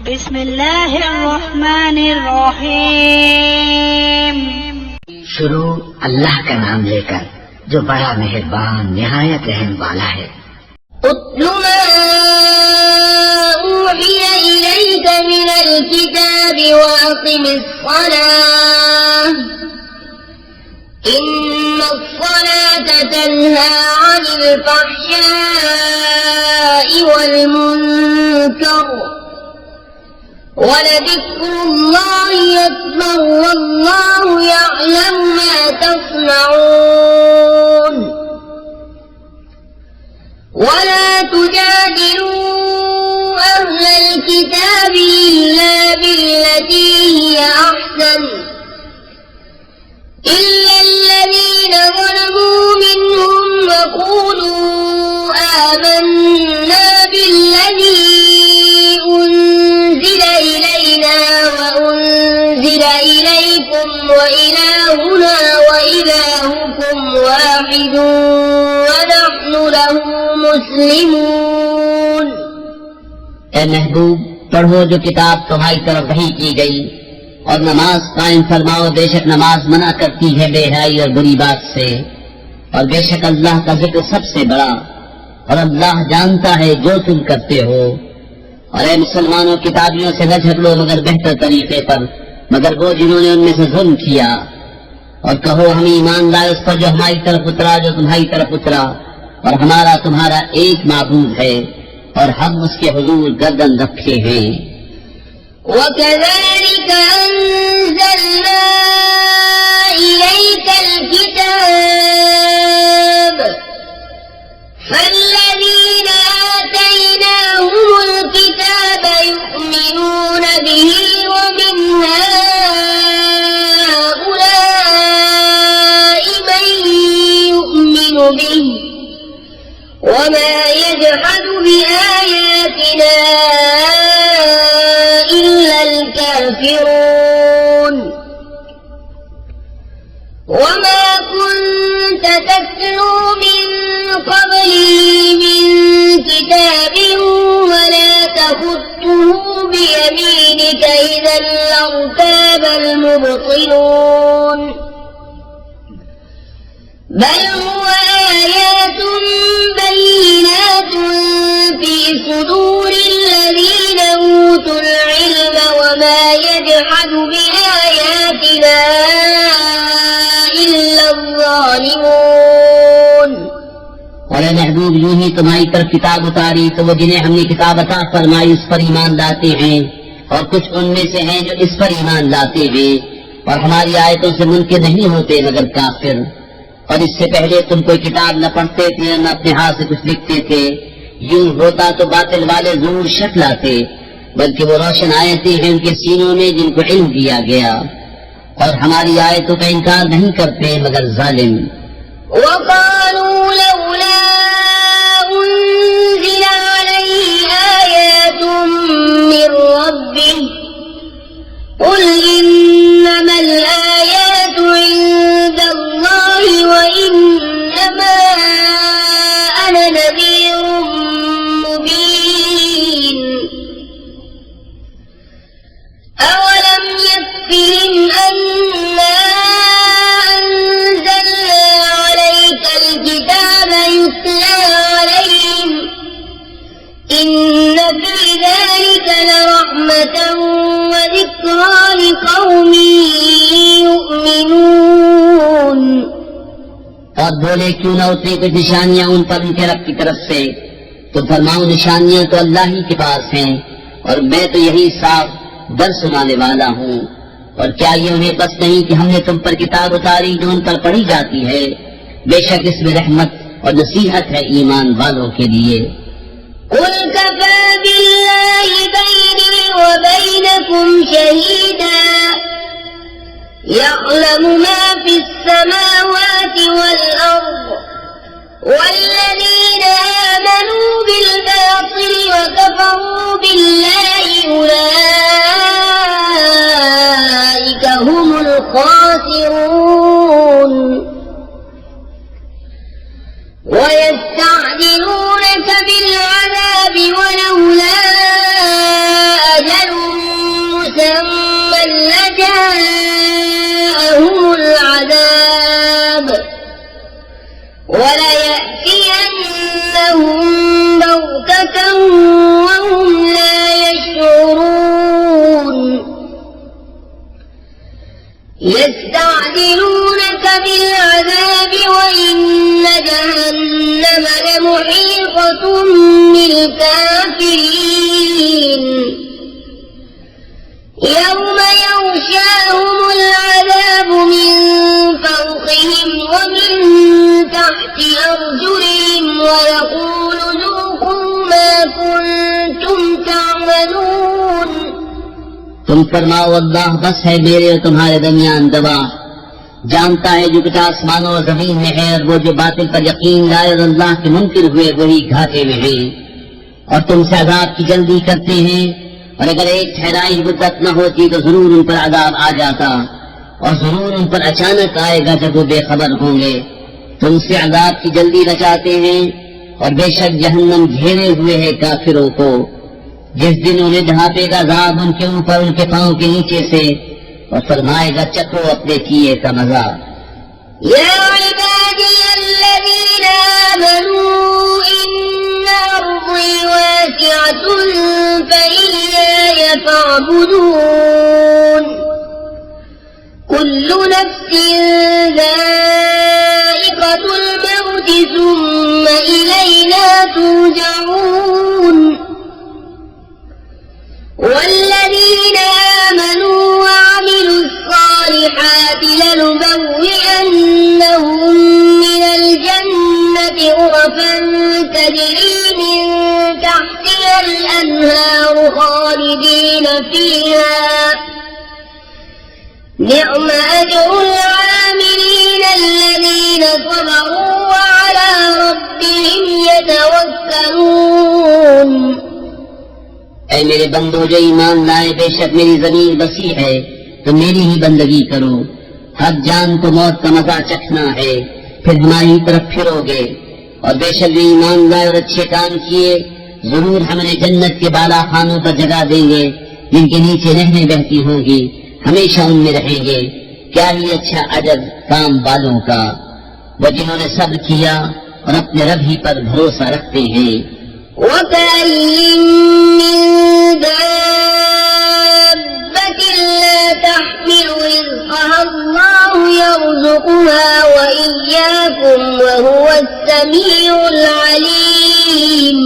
बिस्मिल्लाहिर्रहमानिर्रहीम। शुरू अल्लाह का नाम लेकर जो बड़ा मेहरबान निहायत रहम वाला है। उत्लु मा ऊहिय इलैक मिनल किताबि व अक़िमिस्सलाह इन्नस्सलाता तन्हा अनिल फ़हशाइ वल मुनकर वलज़िक्रुल्लाहि अकबर वल्लाहु यअलमु मा तस्नऊन। वला तुजादिलू अहलल किताबि इल्ला बिल्लती हिय अहसन इल्ला अल्लज़ीना ज़लमू मिनहुम वक़ूलू आमन्ना बिल्लज़ी उन्ज़िला इलैना व उन्ज़िला इलैकुम व इलाहुना व इलाहुकुम वाहिदुन व नहनु लहु मुस्लिमून। ए महबूब, पढ़ो जो किताब तुम्हारी तरफ वही की गई और नमाज कायम फरमाओ। बेशक नमाज मना करती है बेहयाई और बुरी बात से, और बेशक अल्लाह का जिक्र सबसे बड़ा, और अल्लाह जानता है जो तुम करते हो। और ए मुसलमानों, किताबियों से न झगड़ो मगर बेहतर तरीके पर, मगर वो जिन्होंने उनमें से जुल्म किया। और कहो हम ईमान लाए उस पर जो हमारी तरफ उतरा, जो तुम्हारी तरफ उतरा, और हमारा तुम्हारा एक माबूद है और हम उसके हुजूर गर्दन रखे हैं। وكذلك أنزلنا إليك الكتاب فالذين آتيناهم الكتاب يؤمنون به ومن هؤلاء من يؤمن به وما يجحد بآياتنا إلا الكافرون. وما كنت تتلو من قبله من كتاب ولا تخطه بيمينك إذا لارتاب المبطلون. بل هو آيات بينات في صدور الذين أوتوا العلم وما يجحد بآياتنا إلا الظالمون. और महबूब, यूं ही तुम्हारी तरफ किताब उतारी तो वो जिन्हें हमने किताब अता फरमाई उस पर ईमान लाते हैं, और कुछ उनमें से हैं जो इस पर ईमान लाते हैं, और हमारी आयतों से मुनकिर नहीं होते मगर काफिर। और इससे पहले तुम कोई किताब न पढ़ते थे न अपने हाथ से कुछ लिखते थे। यूं होता तो बातिल वाले जरूर शक लाते, बल्कि वो रोशन आयतें हैं उनके सीनों में जिनको इल्म दिया गया, और हमारी आयतों का इनकार नहीं करते मगर जालिम। وقالوا لولا أنزل عليه آيات من ربه قل إنما الآيات عند الله وإنما أنا نذير مبين. أولم يكفهم أنا أنزلنا عليك الكتاب يتلى عليهم إن في ذلك لرحمة وذكرى لقوم يؤمنون. और बोले क्यों न उतरी कुछ निशानियां उन पर उनके रब की तरफ से, तो फरमाओ निशानियां तो अल्लाह ही के पास हैं, और मैं तो यही साफ दर सुनाने वाला हूँ। और क्या ये उन्हें बस नहीं कि हमने तुम पर किताब उतारी जो उन पर पढ़ी जाती है। बेशक इसमें रहमत और नसीहत है ईमान वालों के लिए। قل كفى بالله بيني وبينكم شهيدا يعلم ما في السماوات والأرض والذين آمنوا بالباطل وكفروا بالله أولئك هم الخاسرون. ويستعجلونك بالعذاب ولولا أجل بغتة وهم لا يشعرون يستعجلونك بالعذاب وإن جهنم لمحيطة بالكافرين يوم يغشاهم العذاب من فوقهم ومن تحت أرجلهم ويقول ذوقوا ما كنتم تعملون। तुम फरमाओ अल्लाह बस है मेरे और तुम्हारे दरमियान गवाह, जानता है जो कुछ आसमानों और जमीन में है, और वो जो बातिल पर यकीन लाए और अल्लाह के मुनकिर हुए वही घाटे में है। और तुमसे अजाब की जल्दी करते हैं, और अगर एक ठहराई मुद्दत न होती तो जरूर उन पर अजाब आ जाता, और जरूर उन पर अचानक आएगा जब वो बेखबर होंगे। तुमसे अजाब की जल्दी रचाते हैं, और बेशक जहन्नम घेरे हुए है काफिरों को। जिस दिन उन्हें ढापेगा अजाब उनके ऊपर उनके पांव के नीचे से, और फरमाएगा चखो अपने किए का मजा। या इबादी अल्लज़ीना आमनू इन्न अर्ज़ी वासिअतुन फइय्याय फ़अबुदून कुल्लु नफ्सिन ज़ाइक़तुल मौति सुम्म इलैना तुरजऊन। والذين آمنوا وعملوا الصالحات لنبوئنهم من الجنة غرفا تجري من تحتها الأنهار خالدين فيها نعم أجر العاملين الذين صبروا وعلى ربهم يتوكلون। ऐ मेरे बंदो जो ईमान लाए, बेशक मेरी जमीन बसी है तो मेरी ही बंदगी करो। हर जान को मौत का मजा चखना है, फिर हमारी तरफ फिरोगे। और बेशक जो ईमान लाए और अच्छे काम किए, जरूर हम उन्हें जन्नत के बाला खानों पर जगह देंगे जिनके नीचे नहरें बहती होंगी, हमेशा उनमें रहेंगे। क्या ही अच्छा अजर काम वालों का, वो जिन्होंने सब्र किया और अपने रब ही पर भरोसा रखते हैं। وكأين من دابة لا تحمل رزقها الله يرزقها وإياكم وهو السميع العليم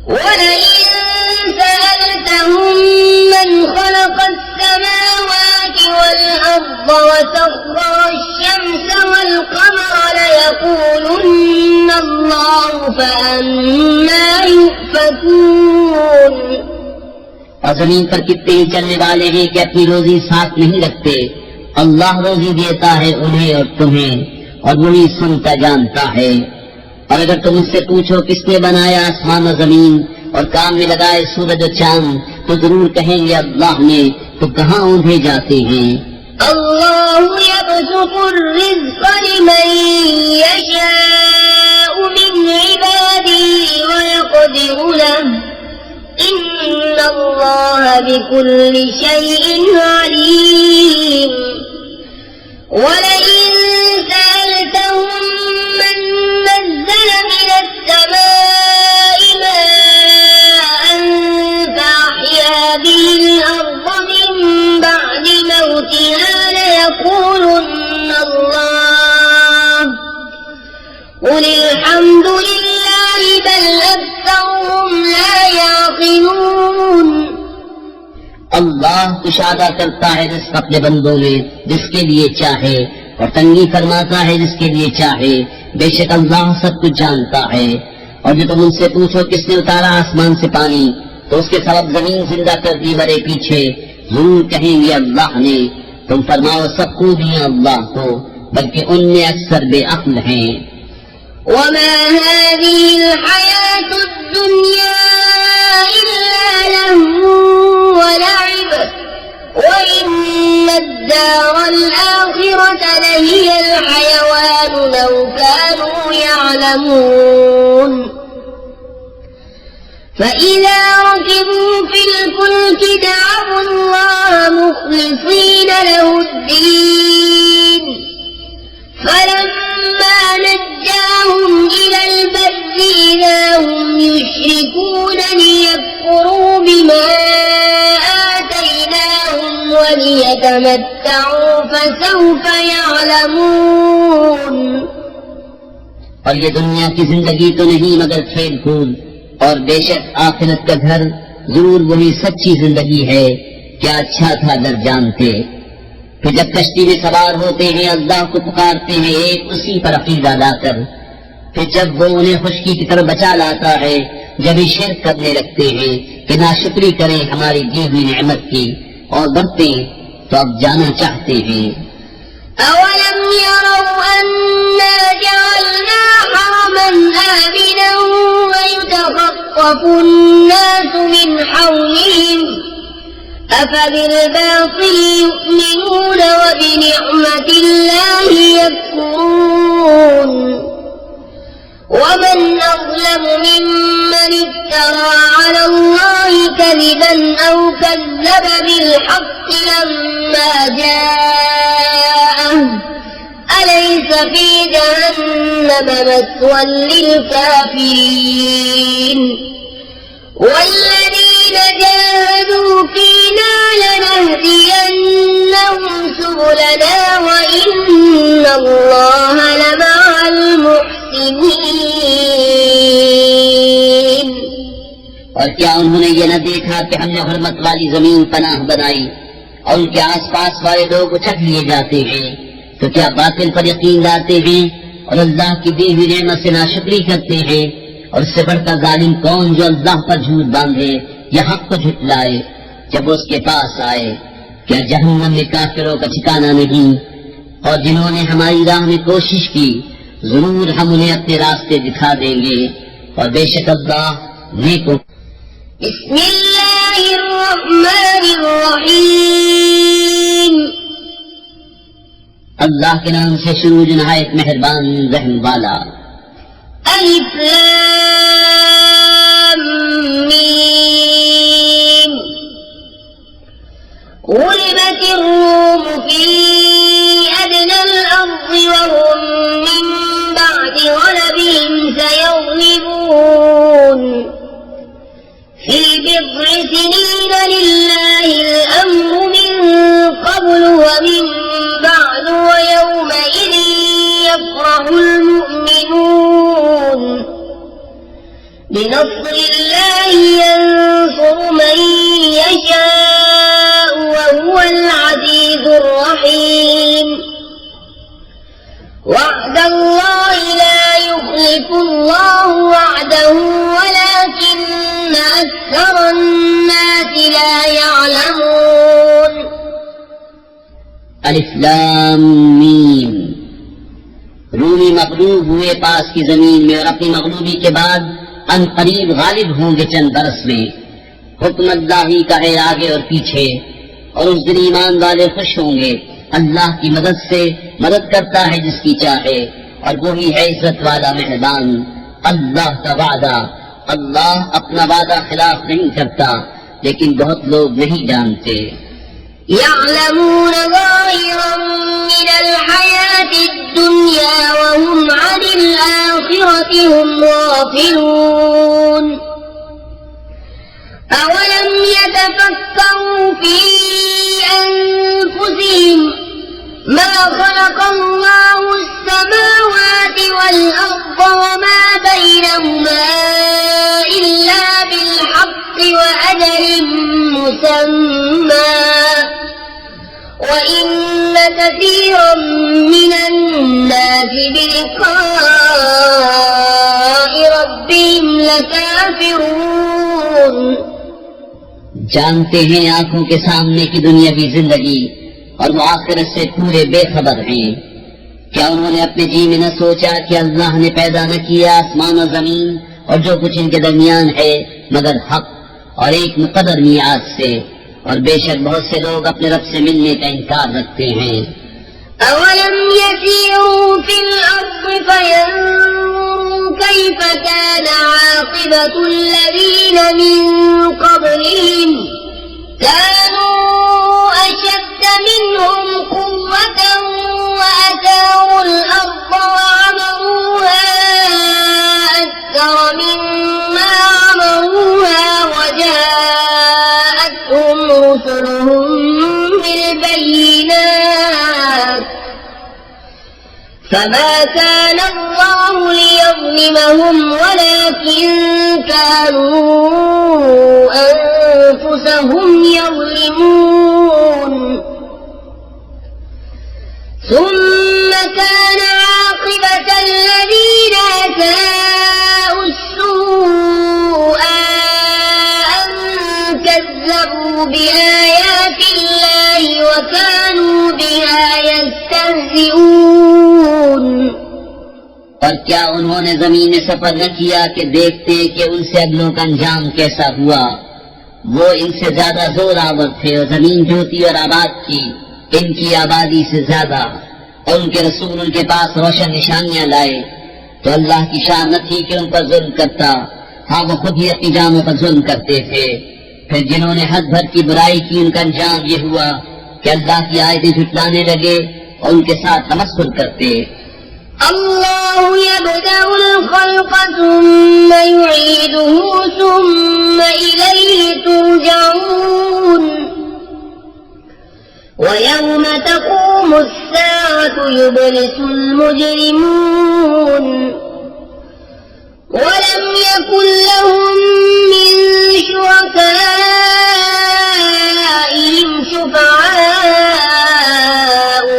ولئن سألتهم من خلق السماوات والأرض وسخر الشمس والقمر ليقولن الله فأنا يؤفكون। और जमीन पर कितने ही चलने वाले हैं कि अपनी रोजी साथ नहीं रखते। अल्लाह रोजी देता है उन्हें और तुम्हें, और वही सुनता जानता है। और अगर तुम उससे पूछो किसने बनाया आसमान और जमीन और काम में लगाए सूरज और चांद, तो जरूर कहेंगे अल्लाह ने, तो कहाँ उन्हें जाते हैं। अल्लाहु यबसुतुर रिज़्क़ लिमन यशाअ मिन इबादिही व यक़दिरु लहु इन्नल्लाह बिकुल्लि शैइन अलीम। वलइन सअल्तहुम मन नज़्ज़ल मिनस समाइ माअन फअह्या बिहिल अर्ज़ मिन बअदि मौतिहा लयक़ूलुन्न अल्लाह قل الحمد لله بل أكثرهم لا يعقلون। अल्लाह कुशादा करता है रिज़्क़ अपने बंदों में जिसके लिए चाहे, और तंगी फरमाता है जिसके लिए चाहे। बेशक अल्लाह सब कुछ जानता है। और जो तुम उनसे पूछो किसने उतारा आसमान से पानी, तो उसके सबब जमीन जिंदा कर दी मरे पीछे, जरूर कहेंगे अल्लाह ने। तुम फरमाओ सब खूबियां अल्लाह को, बल्कि उनमें अक्सर बेअक्ल हैं। وما هذه الحياة الدنيا إلا لهو ولعب وإن الدار الآخرة لهي الحيوان لو كانوا يعلمون فإذا ركبوا في الفلك دعوا الله مخلصين له الدين فلما نجاهم إلى البر إذا هم يشركون ليكفروا بما آتيناهم وليتمتعوا فسوف يعلمون। और ये दुनिया की जिंदगी तो नहीं मगर खेल कूद, और बेशक आखिरत का घर जरूर वही सच्ची जिंदगी है। क्या अच्छा था अगर जानते। फिर जब कश्ती में सवार होते हैं अल्लाह को पुकारते हैं एक उसी पर अकीदा लाकर, फिर जब वो उन्हें खुशकी की तरफ बचा लाता है, जब ये शिर्क करने लगते हैं कि नाशुक्री करें हमारी दी हुई नेमत की और बढ़ते, तो अब जाना चाहते हैं। أولم يروا أنا جعلنا حرما آمنا ويتخطف الناس من حولهم أفبالباطل يؤمنون وبنعمة الله يكفرون ومن أظلم ممن افترى على الله كذبا أو كذب بالحق لما جاءه أليس في جهنم مثوى للكافرين والذين جاهدوا فينا لنهدينهم سبلنا وإن الله لمع المحسنين। और क्या उन्होंने ये न देखा कि हमने हरमत वाली जमीन पनाह बनाई और उनके आसपास वाले लोग उछक लिए जाते हैं, तो क्या बातिल पर यकीन लाते हैं और अल्लाह की दी हुई नेमत से नाशुक्री करते हैं। और इससे बढ़कर जालिम कौन जो अल्लाह पर झूठ बांधे या हक को झुटलाए जब वो उसके पास आए। क्या जहन्नम में काफिरों का ठिकाना नहीं। और जिन्होंने हमारी राह में कोशिश की जरूर हम उन्हें अपने रास्ते दिखा देंगे और बेशक अल्लाह नेकों। बिस्मिल्लाहिर्रहमानिर्रहीम। अल्लाह के नाम से शुरू जो नहायत मेहरबान रहम वाला। अलिफ लाम मीम। गुलिबतिर रूम फी अदनल अर्ज़ि वहुम मिन बअदि गलबिहिम सयग़लिबून फी बिضع सिनीन लिल्लाहिल अम्रु मिन क़ब्लु व मिन بعد ويومئذ يفرح المؤمنون بنصر الله ينصر من يشاء وهو العزيز الرحيم وعد الله لا يخلف الله وعده ولكن أكثر الناس لا يعلمون। अलिफ लाम मीम। रूमी मगलूब हुए पास की जमीन में और अपनी मगलूबी के बाद अनकरीब गालिब होंगे चंद बरस में। हुक्म अल्लाह ही का है आगे और पीछे और उस दिन ईमान वाले खुश होंगे। अल्लाह की मदद से मदद करता है जिसकी चाहे और वो ही है इज्जत वाला मेहरबान। अल्लाह का वादा, अल्लाह अपना वादा खिलाफ नहीं करता, लेकिन बहुत लोग नहीं जानते। يعلمون ظاهرا من الحياة الدنيا وهم عن الآخرة هم غافلون أولم يتفكروا في أنفسهم ما خلق الله السماوات والأرض وما بينهما إلا بالحق وأجل مسمى وإن كثيرا من الناس بلقاء ربهم لكافرون। जानते हैं आंखों के सामने की दुनियावी जिंदगी और वो आखिरत से पूरे बेखबर हैं। क्या उन्होंने अपने जी में न सोचा कि अल्लाह ने पैदा न किया आसमान और जमीन और जो कुछ इनके दरमियान है मगर हक और एक मुकद्दर मियाद से। और बेशक बहुत से लोग अपने रब से मिलने का इनकार रखते हैं। अवलम यसीरू फिल अर्ज़ फयंज़ुरू कैफ़ कान आक़िबतुल लज़ीना मिन क़ब्लिहिम कानू अशद्द मिनहुम क़ुव्वतन वअताऊल अर्ज़ वअमरूहा अक्सर فما كان الله ليظلمهم ولكن كانوا أنفسهم يظلمون ثم كان عاقبة الذين أساءوا السوء أن كذبوا بآيات الله وكانوا بها يستهزئون और क्या उन्होंने जमीन में सफर न किया कि देखते कि उनसे अगलों का अंजाम कैसा हुआ। वो इनसे ज्यादा जोर आवर थे और जमीन जोती और आबाद की इनकी आबादी से ज्यादा, और उनके रसूल उनके पास रोशन निशानियां लाए। तो अल्लाह की शान न थी कि उन पर जुल्म करता, हाँ वो खुद ही अपनी जानों पर जुल्म करते थे। फिर जिन्होंने हद भर की बुराई की उनका अंजाम ये हुआ कि अल्लाह की आयतें झुटलाने लगे और उनके साथ तमस्सुल करते। الله يبدأ الخلق ثم يعيده ثم إليه ترجعون ويوم تقوم الساعة يبلس المجرمون ولم يكن لهم من شركائهم شفعاء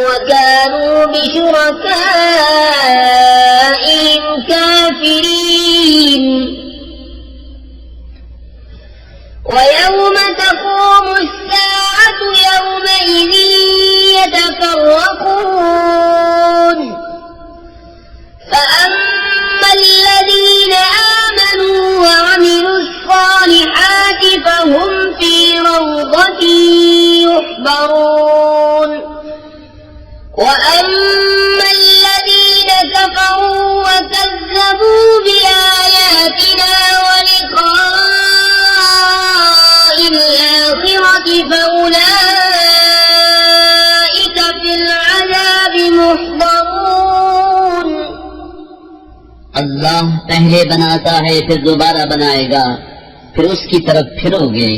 وكانوا بشركائهم كافرين ويوم تقوم الساعة يومئذ يتفرقون فأما الذين آمنوا وعملوا الصالحات فهم في روضة يحبرون وأما الذين كفروا وكذبوا بآياتنا ولقاء الآخرة فأولئك في العذاب محضرون। अल्लाह पहले बनाता है फिर दोबारा बनाएगा, फिर उसकी तरफ फिरोगे।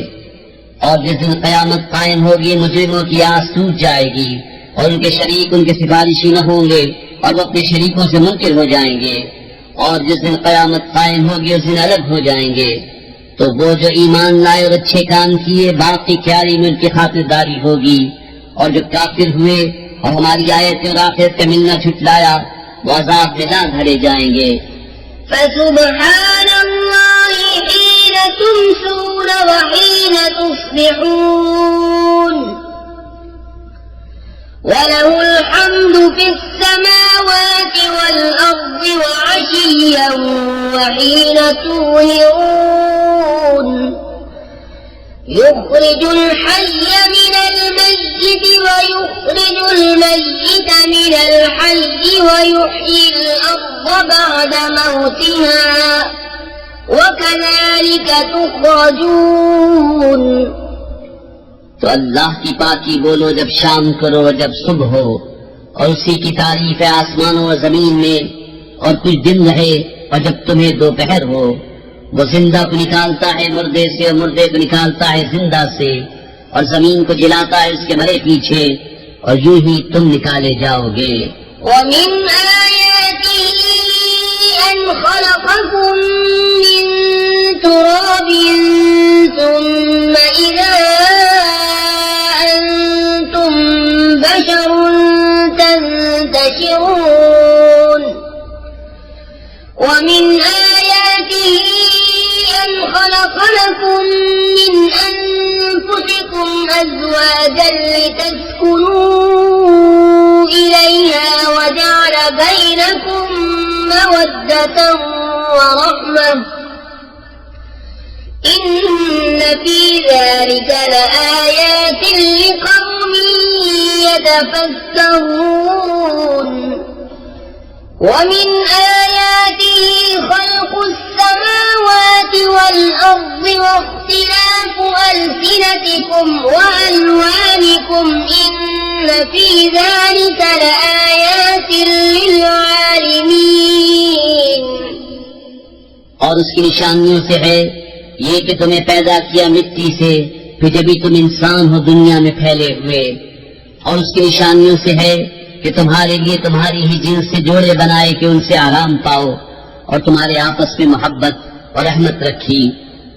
और जिस दिन कयामत कायम होगी मुजरिमों की आस टूट जाएगी और उनके शरीक उनके सिफारिशी न होंगे और वो अपने शरीकों से मुनकिर हो जाएंगे। और जिस दिन कयामत कायम होगी उस दिन अलग हो जाएंगे। तो वो जो ईमान लाए और अच्छे काम किए बाकी ख्याली में उनकी खातिरदारी होगी, और जो काफिर हुए और हमारी आयतें और आखिरत का मिलना छुटलाया वो अज़ाब में ना धरे जाएंगे। فسبحان الله حين تمسون وحين تصبحون وله الحمد في السماوات والأرض وعشيا وحين تظهرون يخرج الحي من الميت ويخرج الميت من الحي ويحيي الأرض بعد موتها وكذلك تخرجون। तो अल्लाह की पाकी बोलो जब शाम करो जब सुबह हो, और उसी की तारीफ है आसमानों और जमीन में, और कुछ दिन रहे और जब तुम्हें दोपहर हो। वो जिंदा को निकालता है मुर्दे से और मुर्दे को निकालता है जिंदा से, और जमीन को जिलाता है उसके मरे पीछे, और यूं ही तुम निकाले जाओगे। ومن آياته أن خلقكم من تراب ثم إذا أنتم بشر تنتشرون ومن آياته أن خلق لكم من أنفسكم أزواجا لتسكنوا إليها وجعل بينكم مودة ورحمة إن في ذلك لآيات لقوم يتفكرون ومن آياته خلق السماوات والأرض واختلاف ألسنتكم وألوانكم إن في ذلك لآيات للعالمين। और उसकी निशानियों से है ये कि तुम्हें पैदा किया मिट्टी से, फिर जब भी तुम इंसान हो दुनिया में फैले हुए। और उसकी निशानियों से है कि तुम्हारे लिए तुम्हारी ही जिन्स से जोड़े बनाए कि उनसे आराम पाओ और तुम्हारे आपस में मोहब्बत और रहमत रखी।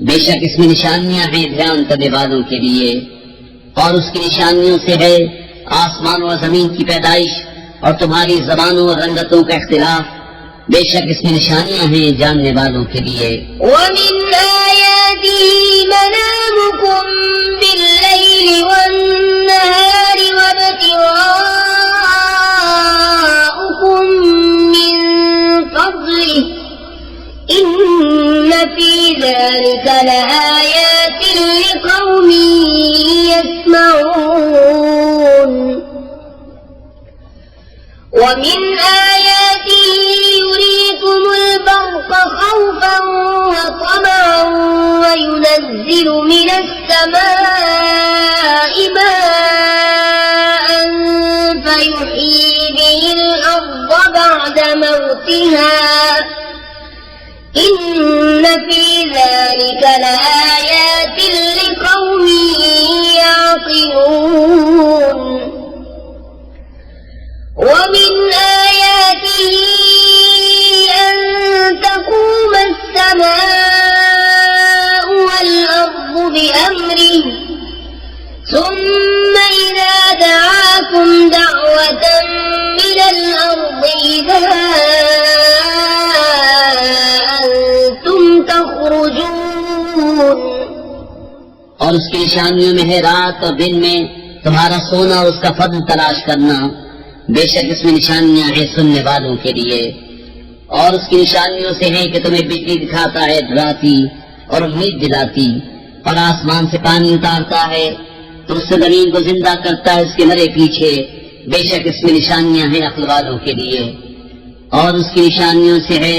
बेशक इसमें निशानियां हैं ध्यान करने वालों के लिए। और उसकी निशानियों से है आसमान और जमीन की पैदाइश और तुम्हारी जबानों और रंगतों का इख्तिलाफ। बेशक इसमें निशानियां हैं जानने वालों के लिए। ومن آياته منامكم بالليل والنهار وابتغاؤكم من فضله إن في ذلك لآيات لقوم يسمعون ومن آياته يريكم البرق خوفا وطمعا وينزل من السماء ماء فيحيي به الأرض بعد موتها إن في ذلك لآيات لقوم يعقلون ومن آياته أن تقوم السماء والأرض بأمره ثم إذا دعاكم دعوة من الأرض إذا أنتم تخرجون। और उसकी निशानियों में है रात और दिन में तुम्हारा सोना और उसका फضل तलाश करना। बेशक इसमें निशानियां हैं सुनने वालों के लिए। और उसकी निशानियों से है कि तुम्हें बिजली दिखाता है डराती और उम्मीद दिलाती, और आसमान से पानी उतारता है तो उससे जमीन को जिंदा करता है उसके मरे पीछे। बेशक इसमें निशानियां हैं अक्ल वालों के लिए। और उसकी निशानियों से है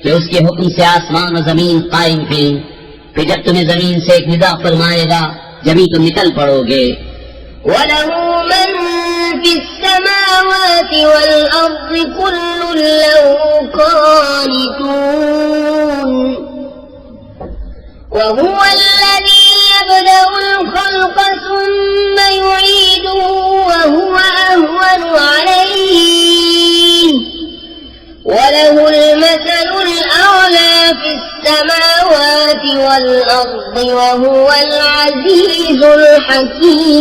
कि उसके हुक्म से आसमान और जमीन कायम है। फिर जब तुम्हें जमीन से एक निदा फरमाएगा जमीन तुम निकल पड़ोगे। وله من في السماوات والأرض كل له قانتون وهو الذي يبدأ الخلق ثم يعيده وهو أهون عليه وله المثل الأعلى في السماوات والأرض وهو العزيز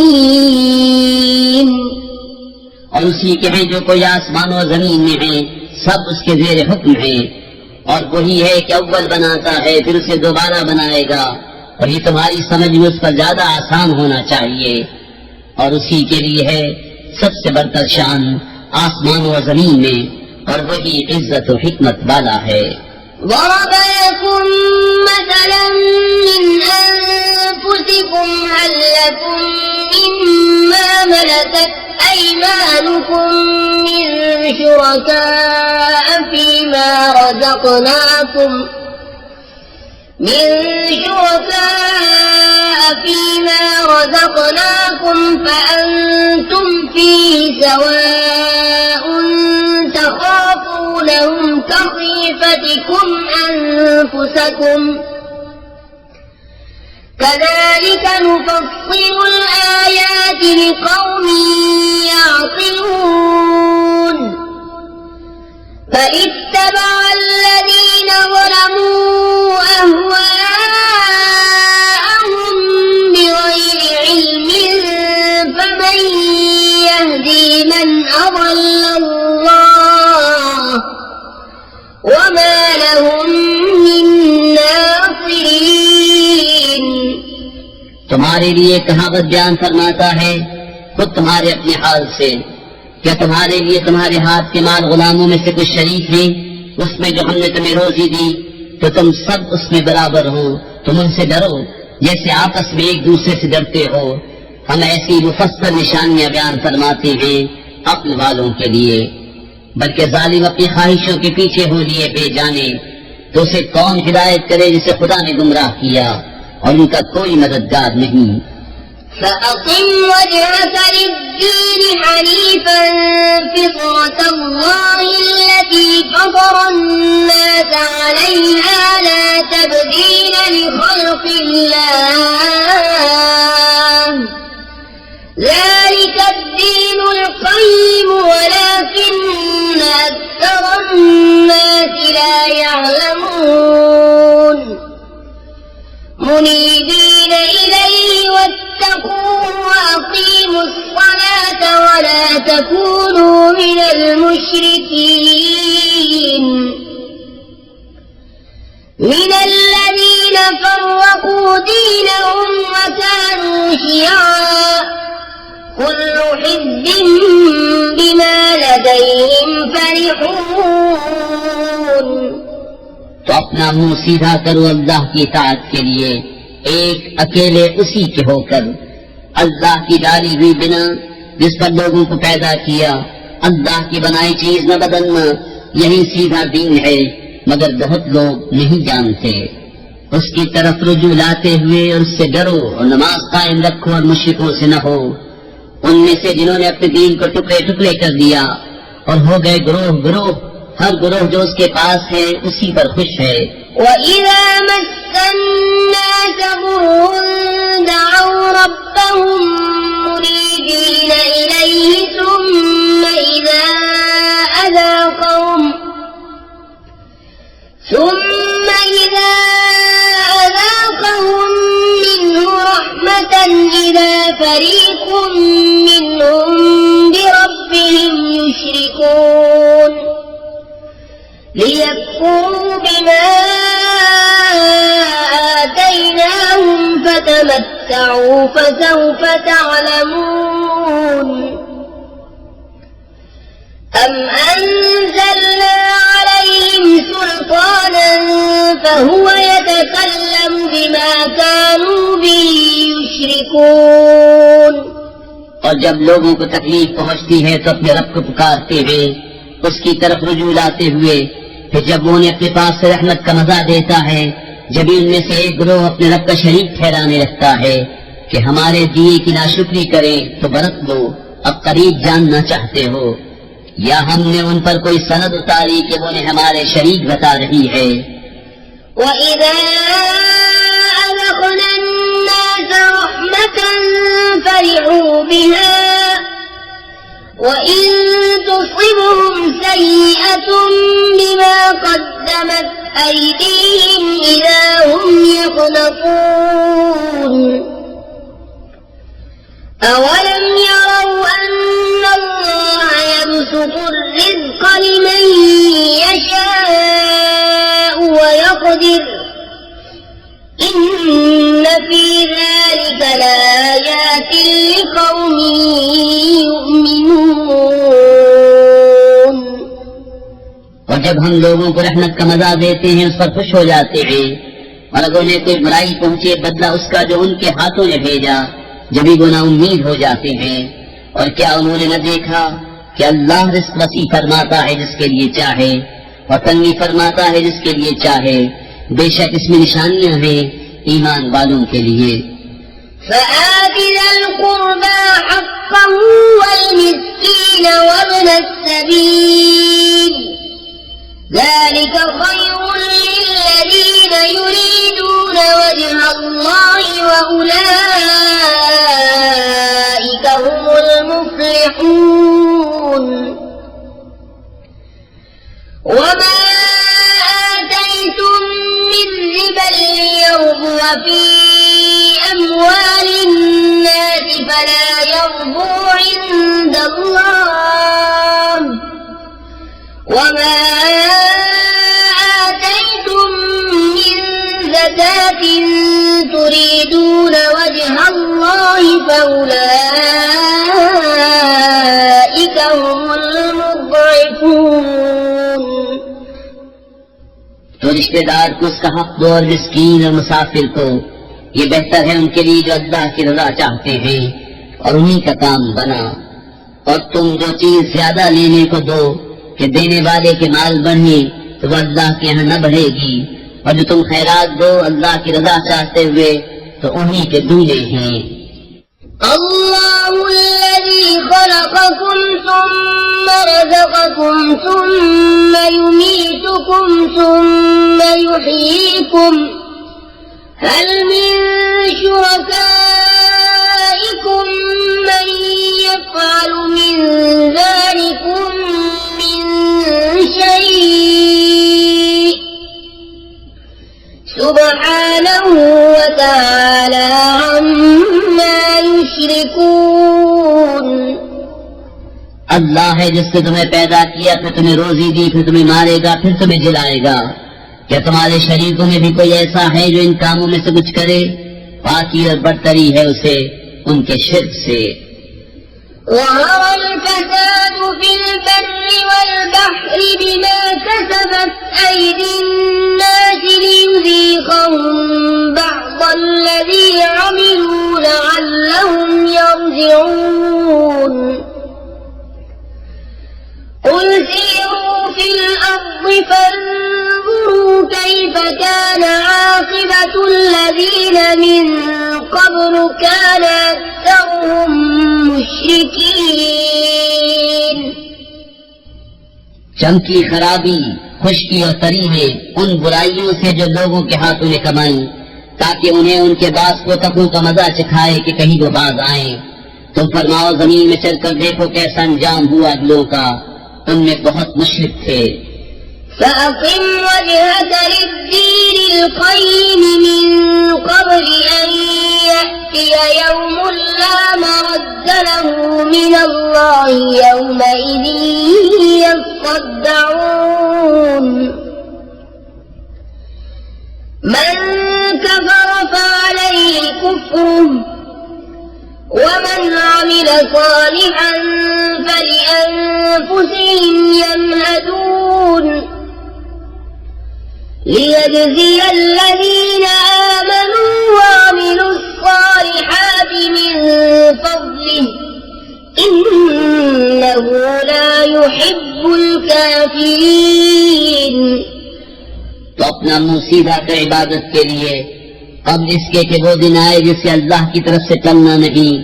الحكيم। और उसी के हैं जो कोई आसमान और जमीन में है, सब उसके जेर हुक्म है। और वही है कि अव्वल बनाता है फिर उसे दोबारा बनाएगा, और ये तुम्हारी समझ में उस पर ज्यादा आसान होना चाहिए। और उसी के लिए है सबसे बढ़कर शान आसमान और जमीन में, और वही इज्जत और हिकमत वाला है। ضرب لكم مثلا من أنفسكم هل لكم مما ملكت أيمانكم من شركاء فيما رزقناكم فأنتم فيه سواء تخافونهم كخيفتكم أنفسكم كذلك نفصل الآيات لقوم يعقلون فاتبع الذين ظلموا أهواءهم بغير علم فمن يهدي من أضل الله وما لهم من ناصرين। तुम्हारे लिए कहावत बयान फरमाता है खुद तुम्हारे अपने हाल से, क्या तुम्हारे लिए तुम्हारे हाथ के माल गुलामों में से कुछ शरीक हैं उसमें जो हमने तुम्हें रोजी दी, तो तुम सब उसमें बराबर हो। तुम उनसे डरो जैसे आपस में एक दूसरे से डरते हो। हम ऐसी मुफस्सल निशानियां बयान फरमाते हैं अक्ल वालों के लिए। बल्कि जालिम अपनी ख्वाहिशों के पीछे हो लिए बेजाने, तो उसे कौन हिदायत करे जिसे खुदा ने गुमराह किया और उनका कोई मददगार नहीं। فأقم وجهك للدين حنيفا فطرة الله التي فطر الناس عليها لا تبديل لخلق الله ذلك الدين القيم ولا ولكن أكثر الناس لا يعلمون منيبين إليه واتقوه وأقيموا الصلاة ولا تكونوا من المشركين من الذين فرقوا دينهم وكانوا شيعا كل حزب بما لديهم فرحون तो अपना मुंह सीधा करो अल्लाह की इताअत के लिए, एक अकेले उसी के होकर, अल्लाह की डाली हुई बिना जिस पर लोगों को पैदा किया, अल्लाह की बनाई चीज न बदलना, यही सीधा दीन है, मगर बहुत लोग नहीं जानते। उसकी तरफ रुजू लाते हुए और उससे डरो और नमाज कायम रखो और मुश्रिकों से न हो, उनमें से जिन्होंने अपने दीन को टुकड़े टुकड़े कर दिया और हो गए ग्रोह ग्रोह, हर ग्रोह जो उसके पास है उसी पर खुश है। وَإِذَا مَسَّ النَّاسَ ضُرٌّ دَعَوْا رَبَّهُم مُّنِيبِينَ إِلَيْهِ ثُمَّ إِذَا أَذَاقَهُم مِّنْهُ رَحْمَةً إِذَا فَرِيقٌ مِّنْهُم بِرَبِّهِمْ يُشْرِكُونَ ليكفروا بما آتيناهم فتمتعوا فسوف تعلمون أم أنزلنا عليهم سلطانا فهو يتكلم بما كانوا به يشركون और जब लोगों को तकलीफ पहुंचती है तो अपने रब को पुकारते हुए उसकी तरफ रुजू लाते हुए, फिर जब वो उन्हें अपने पास से रहमत का मजा देता है, जब इनमें से एक ग्रोह अपने रब का शरीक ठहराने लगता है कि हमारे दिए की नाशुक्री करें तो बरत लो, अब करीब जानना चाहते हो, या हमने उन पर कोई सनद उतारी कि वो उन्हें हमारे शरीक बता रही है। وَإِذَا أَذَقْنَا النَّاسَ رَحْمَةً فَرِحُوا بِهَا وَإِن تُصِبْهُمْ سَيِّئَةٌ بِمَا قَدَّمَتْ أَيْدِيهِمْ إِذَا هُمْ يَقْنَطُونَ أَوَلَمْ يَرَوْا أَنَّ اللَّهَ يَبْسُطُ الرِّزْقَ لِمَن يَشَاءُ وَيَقْدِرُ إِنَّ فِي ذَلِكَ لَآيَاتٍ لِقَوْمٍ يُؤْمِنُونَ और जब हम लोगों को रहमत का मजा देते हैं उस पर खुश हो जाते हैं, और अगर उन्हें कोई बुराई पहुंचे बदला उसका जो उनके हाथों ने भेजा, जब भी वो नाउम्मीद हो जाते हैं। और क्या उन्होंने न देखा कि अल्लाह रिज़्क़ वसी फरमाता है जिसके लिए चाहे और तंगी फरमाता है जिसके लिए चाहे, बेशक इसमें निशानियां हैं ईमान वालों के लिए। فآت ذا القربى حقه والمسكين وابن السبيل ذلك خير للذين يريدون وجه الله وأولئك هم المفلحون وما آتيتم من ربا ليربو في أموال الناس فلا يربو عند الله وما آتيتم من زكاة تريدون وجه الله فأولئك هم المضعفون तो रिश्तेदार को उसका हक दो और मिस्कीन और मुसाफिर को, ये बेहतर है उनके लिए जो अल्लाह की रजा चाहते हैं और उन्हीं का काम बना। और तुम जो चीज ज्यादा लेने को दो कि देने वाले के माल बढ़े तो वो अल्लाह के यहाँ न बढ़ेगी, और जो तुम खैरात दो अल्लाह की रजा चाहते हुए तो उन्हीं के दूल्हे हैं। الله الذي خلقكم ثم رزقكم ثم يميتكم ثم يحييكم هل من شركائكم من يفعل من ذلكم يشركون अल्लाह है जिसने तुम्हें पैदा किया, फिर तुम्हें रोजी दी, फिर तुम्हें मारेगा, फिर तुम्हें जिलाएगा। क्या तुम्हारे शरीकों में भी कोई ऐसा है जो इन कामों में से कुछ करे? पाकी और बरतरी है उसे उनके शिर्क से। ظهر الفساد في البر والبحر بما كسبت أيدي الناس ليذيقهم بعض الذي عملوا لعلهم يرجعون قل سيروا في الأرض فانظروا كيف كان عاقبة الذين من قبل كان أكثرهم मुश्रिकीन। चमकी खराबी, खुशकी और तरी में उन बुराइयों से जो लोगों के हाथों ने कमाई, ताकि उन्हें उनके बाज़-ओ-तक़ों का मजा चखाए कि कहीं वो बाज आए। तुम फरमाओ जमीन में चलकर देखो कैसा अंजाम हुआ अगलों का, उनमें बहुत मुशरिक थे। فأقم وجهك للدين القيم من قبل أن يأتي يوم لا مرد له من الله يومئذ يصدعون من كفر فعليه كفره ومن عمل صالحا فلأنفسهم يمهدون ليجزي الذين آمنوا وعملوا الصالحات من فضله إنه لا يحب الكافرين। तो अपना मुंह सीधा कर इबादत के लिए, अब इसके कि वो दिन आए जिसे अल्लाह की तरफ से टलना नहीं।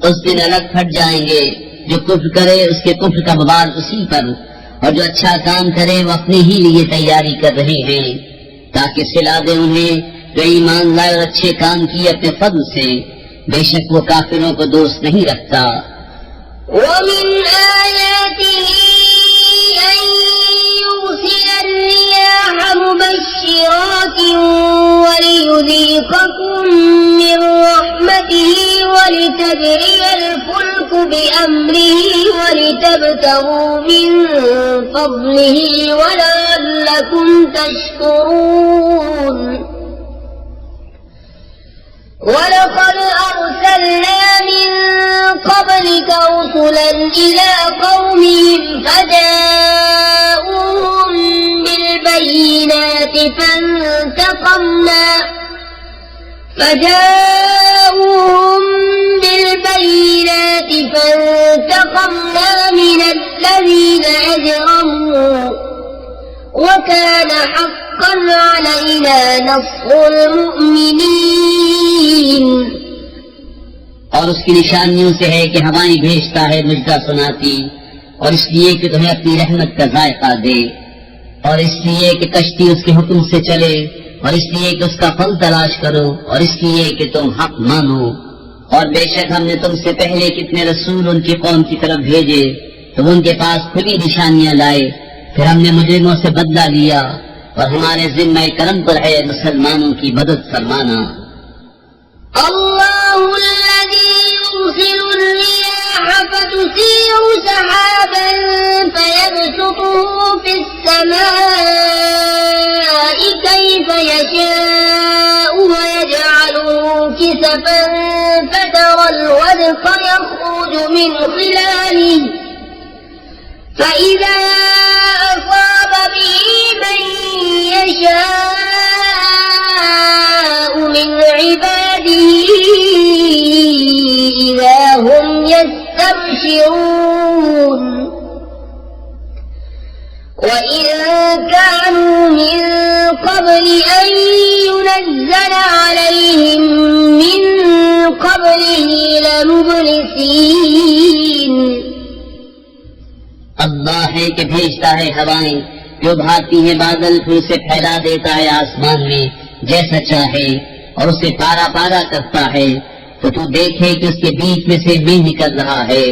उस दिन अलग फट जाएंगे, जो कुफ्र करे उसके कुफ्र का बवाल उसी पर, और जो अच्छा काम करे वो अपने ही लिए तैयारी कर रहे हैं, ताकि सिला दे उन्हें जो ईमान लाए और अच्छे काम किए अपने फضل से। बेशक वो काफिरों को दोस्त नहीं रखता। ومن آياته أن يرسل الرياح مبشرات وليذيقكم من رحمته ولتجري الفلك بأمره ولتبتغوا من فضله ولعلكم تشكرون ولقد أرسلنا من قبلك رسلا إلى قومهم فجاءوهم بالبينات فانتقمنا من الذين أجرموا وكان حقا علينا نصر المؤمنين। और उसकी निशानियों से है कि हवाएं भेजता है मुजदा सुनाती, और इसलिए कि तुम्हें अपनी रहमत का जायका दे, और इसलिए कि कश्ती उसके हुक्म से चले, और इसलिए कि उसका फल तलाश करो, और इसलिए कि तुम हक मानो। और बेशक हमने तुमसे पहले कितने रसूल उनकी कौम की तरफ भेजे, तो उनके पास खुली निशानियां लाए, फिर हमने मुजरिमों से बदला लिया, और हमारे जिम्मे करम पर है मुसलमानों की मदद फरमाना। الله الذي يرسل الرياح فتثير سحابا فيبسطه في السماء كيف يشاء ويجعله كسفا فترى الودق يخرج من خلاله فإذا أصاب به من يشاء من عباده إذا هم يستبشرون وإن كانوا من قبل أن ينزل عليهم من قبله لمبلسين। अल्लाह है कि भेजता है हवाएं जो भागती हैं बादल, फिर उसे फैला देता है आसमान में जैसा चाहे, और उसे पारा पारा करता है, तो तू देखे कि उसके बीच में से मेंह निकल रहा है।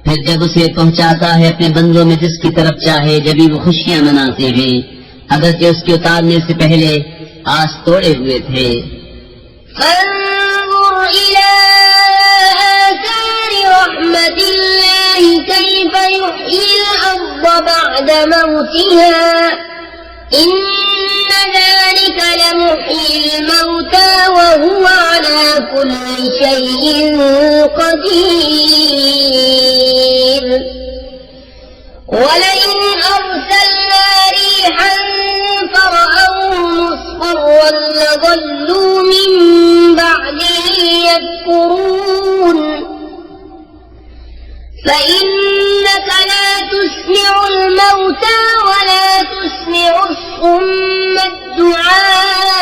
फिर जब उसे पहुंचाता है अपने बंदों में जिसकी तरफ चाहे, जब भी वो खुशियां मनाते हैं, अगर कि उसके उतारने से पहले आस तोड़े हुए थे। فانظر إلى بعد موتها إن ذلك لمحيي الموتى وهو على كل شيء قدير ولئن أرسلنا ريحا فرأوه مصفرا لظلوا من بعده يكفرون فإنك لا تسمع الموتى ولا تسمع الصم الدعاء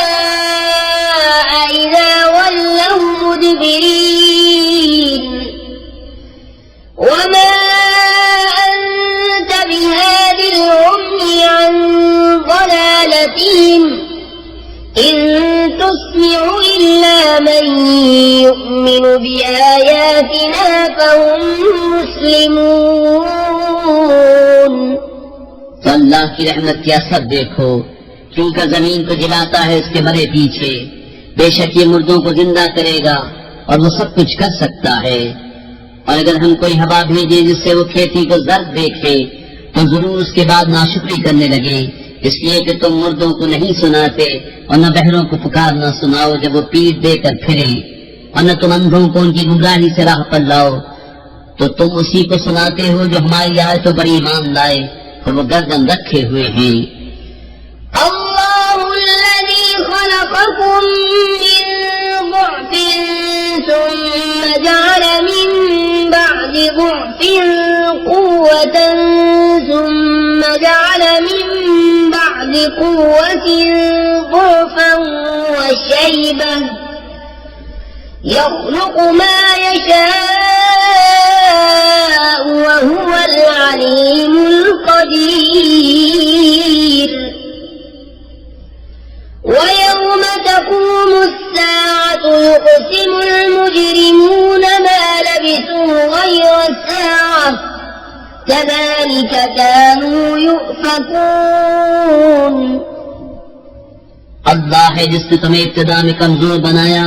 إذا ولوا مدبرين وما أنت بهاد العمي عن ضلالتهم إن تسمع إلا من يؤمن بآياتنا فهم مسلمون। तो अल्लाह की रहमत की असर देखो, क्योंकि जमीन को जलाता है इसके मरे पीछे। बेशक ये मुर्दों को जिंदा करेगा और वो सब कुछ कर सकता है। और अगर हम कोई हवा भेजे जिससे वो खेती को जर्द देखे तो जरूर उसके बाद नाशुक्री करने लगे, इसलिए कि तुम मुर्दों को नहीं सुनाते और न बहरों को पुकारना सुनाओ जब वो पीठ देकर फिरे, और न तुम अंधों को उनकी गुमराही से राह पर लाओ, तो तुम उसी को सुनाते हो जो हमारी आयतों पर ईमान लाए और वो गर्दन रखे हुए हैं। अल्लाहुल्लज़ी खलक़कुम मिन ضعफिन सुम्मा जअल मिन बअदि ضعफिन क़ुव्वतन सुम्मा जअल मिन बअदि क़ुव्वतिन ضعफan व शैबन यख़्लुक़ु मा यशाअ व हुवल अलीमुल क़दीर। ويوم تقوم الساعة يقسم المجرمون ما لبثوا غير ساعة كذلك كانوا يؤفكون। अल्लाह है जिसने तुम्हें इब्तिदा में कमजोर बनाया,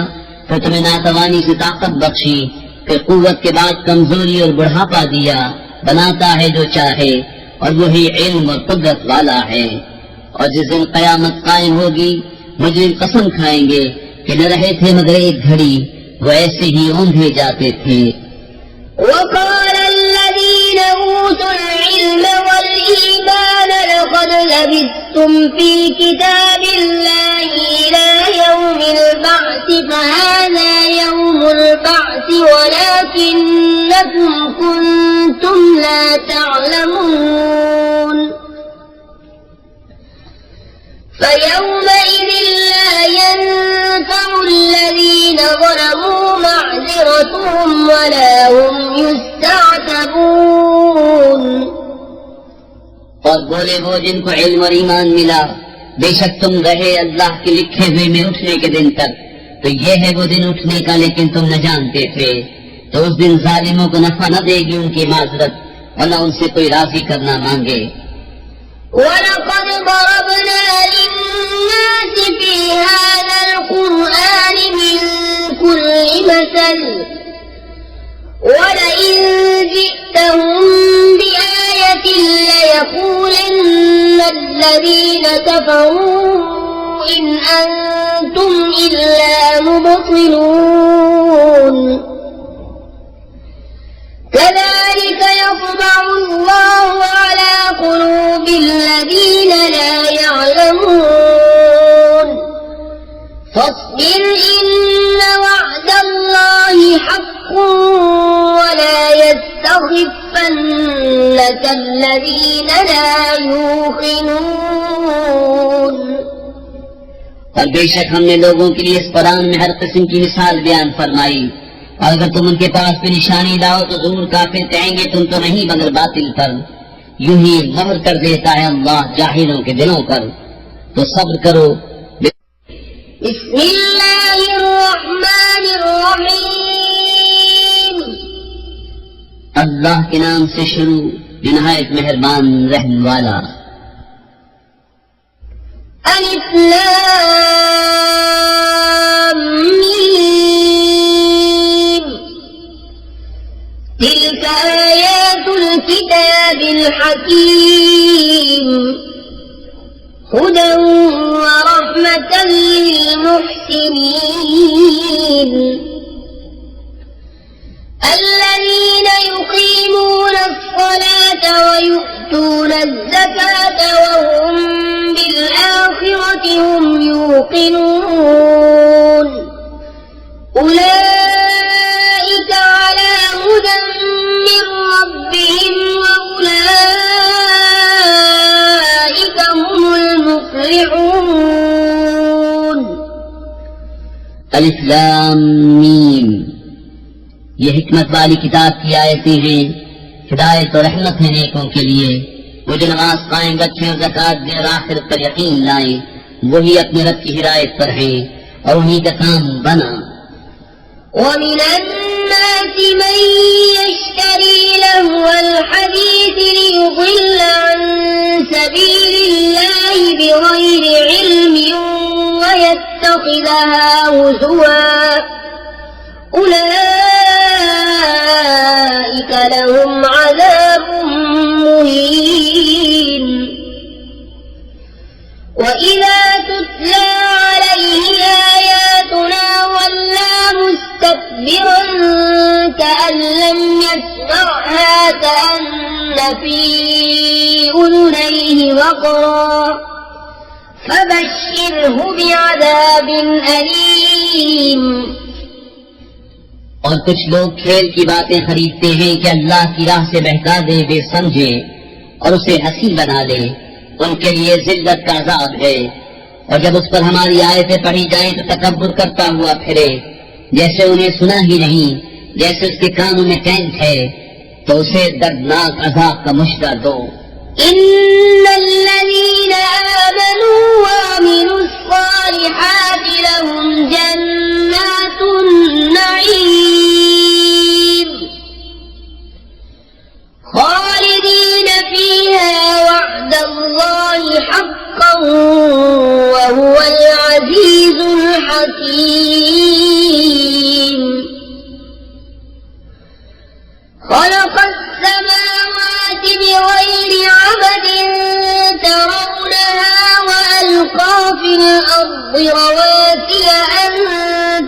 फिर तुम्हें नातवानी से ताकत बख्शी, फिर कुव्वत के बाद कमजोरी और बुढ़ापा दिया। बनाता है जो चाहे और वही इल्म और कुदरत वाला है। और जिस दिन कयामत कायम होगी मुजरिम कसम खाएंगे कि न रहे थे मगर एक घड़ी वो ऐसे ही औंधे जाते थे। وقال الذين أوتوا العلم والإيمان لقد لبثتم في كتاب الله إلى يوم البعث فهذا يوم البعث ولكنكم كنتم لا تعلمون فيومئذ لا ينفع الذين ظلموا معذرتهم ولا هم يستعتبون। और बोले वो जिनको इल्म और ईमान मिला, बेशक तुम रहे अल्लाह के लिखे हुए में उठने के दिन तक, तो ये है वो दिन उठने का लेकिन तुम न जानते थे। तो उस दिन जालिमों को नफा न देगी उनकी माजरत और न उनसे कोई राजी करना मांगे। وَلَقَدْ ضَرَبْنَا لِلنَّاسِ فِي هَذَا الْقُرْآنِ مِنْ كُلِّ مَثَلٍ وَلَئِنْ جِئْتَهُمْ بِآيَةٍ لَيَقُولَنَّ الَّذِينَ كَفَرُوا إِنْ أَنْتُمْ إِلَّا مُبْطِلُونَ كذلك يطبع الله على قلوب الذين لا يعلمون فاصبر إن وعد الله حق ولا يستخفنك الذين لا يوقنون। और बेशक हमने लोगों के लिए इस कुरान में हर किस्म की मिसाल बयान फरमाई, और अगर तुम उनके पास भी निशानी लाओ तो जरूर काफिर कहेंगे तुम तो नहीं मगर बातिल पर। यूं ही मोहर कर देता है अल्लाह जाहिलों के दिलों पर, तो सब्र करो। बिस्मिल्लाहिर्रहमानिर्रहीम। अल्लाह के नाम से शुरू जो निहायत मेहरबान रहम वाला। अलिफ लाम मीम تلك آيات الكتاب الحكيم هدى ورحمة للمحسنين الذين يقيمون الصلاة ويؤتون الزكاة وهم بالآخرة هم يوقنون أولئك على هدى من ربهم وأولئك هم المفلحون अलिफ लाम मीम। ये हिकमत वाली किताब की आयतें हैं, हिदायत और रहमत है नेकों के लिए। वो जो नमाज कायम रखें और ज़कात दें और आखिरत पर यकीन लाएं, वही अपने रब की हिदायत पर हैं और उन्हीं का काम बना। ومن الناس من يشتري لهو الحديث ليضل عن سبيل الله بغير علم ويتخذها هزوا أولئك لهم عذاب مهين وإذا تتلى عليه آياتنا ولى مستكبرا كأن لم يسمعها كأن في أذنيه وقرا فبشره بعذاب أليم। और कुछ लोग खेल की बातें खरीदते हैं कि अल्लाह की राह से बहका दे, वे समझे और उसे हंसी बना ले। उनके लिए जिल्लत का अज़ाब है। और जब उस पर हमारी आयतें पढ़ी जाएं तो तकब्बुर करता हुआ फिरे, जैसे उन्हें सुना ही नहीं, जैसे उसके कानों में कैंठ है, तो उसे दर्दनाक अज़ाब का मुश्किल दो। इन्नल्लज़ीन आमनू वअमिलुस्सालिहाति लहुम जन्नातुन नईम खालिदीन फीहा वअदल्लाहि हक्कन वहुवल अज़ीज़ुल हकीम। खलक़स समावाति बिग़ैरि अमद तरौनहा वअल्क़ा फ़िल अर्ज़ि रवासिय अन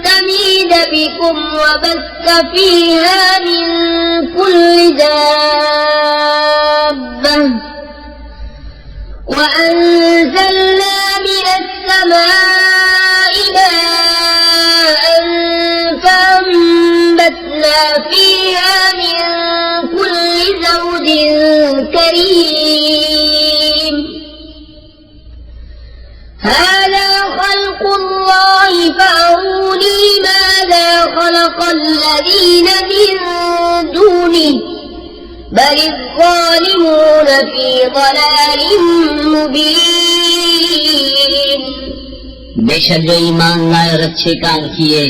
तमीद बिकुम वबस्स फ़ीहा मिन कुल्लि दाब्बह وأنزلنا من السماء ماء فأنبتنا فيها من كل زوج كريم هذا خلق الله فأروني ماذا خلق الذين من دونه بل الظالمون في ضلال मुबीन। बेशक जो ईमान लाए और अच्छे काम किए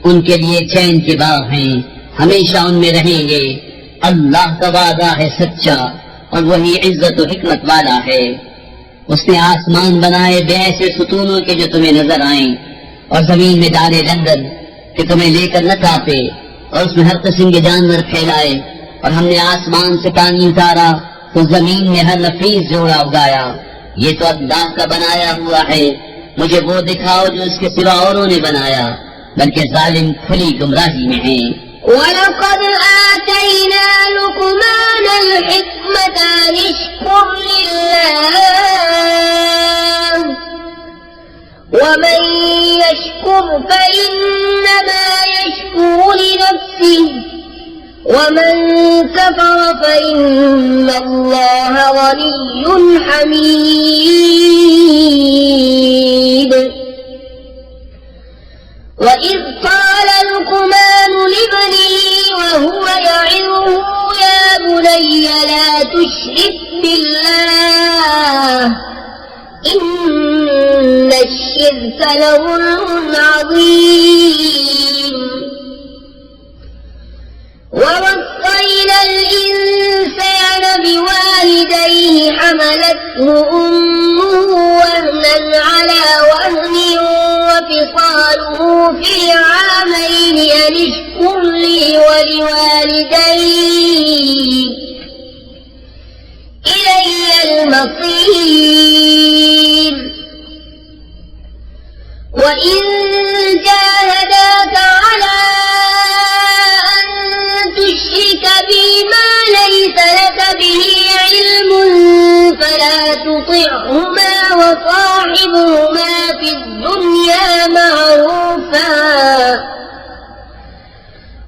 उनके लिए चैन के बाग हैं, हमेशा उनमें रहेंगे। अल्लाह का वादा है सच्चा और वही इज्जत और हिकमत वाला है। उसने आसमान बनाए ऐसे सुतूनों के जो तुम्हें नजर आए और जमीन में डाले जंगल कि तुम्हें लेकर न कांपे, और उसमें हर किस्म के जानवर फैलाए। और हमने आसमान से पानी उतारा तो जमीन में हर नफीस जोड़ा उगाया। ये तो अल्लाह का बनाया हुआ है, मुझे वो दिखाओ जो इसके सिवा औरों ने बनाया, बल्कि जालिम खुली गुमराही में हैं। वलक़द आतैना लुक़मान अल-हिक्मत अन इश्कुर लिल्लाह वमन यश्कुर फइन्नमा यश्कुरु लिनफ्सिहि ومن كفر فإن الله غني حميد وإذ قال لقمان لابنه وهو يعظه يا بني لا تشرك بالله إن الشرك لظلم عظيم ووصينا الإنسان بوالديه حملته أمه وهنا على وهن وفصاله في عامين أن اشكر لي ولوالديك إلي المصير وإن جاهداك على أن تشرك بي ما ليس لك به علم فلا تطعهما وصاحبهما في الدنيا معروفا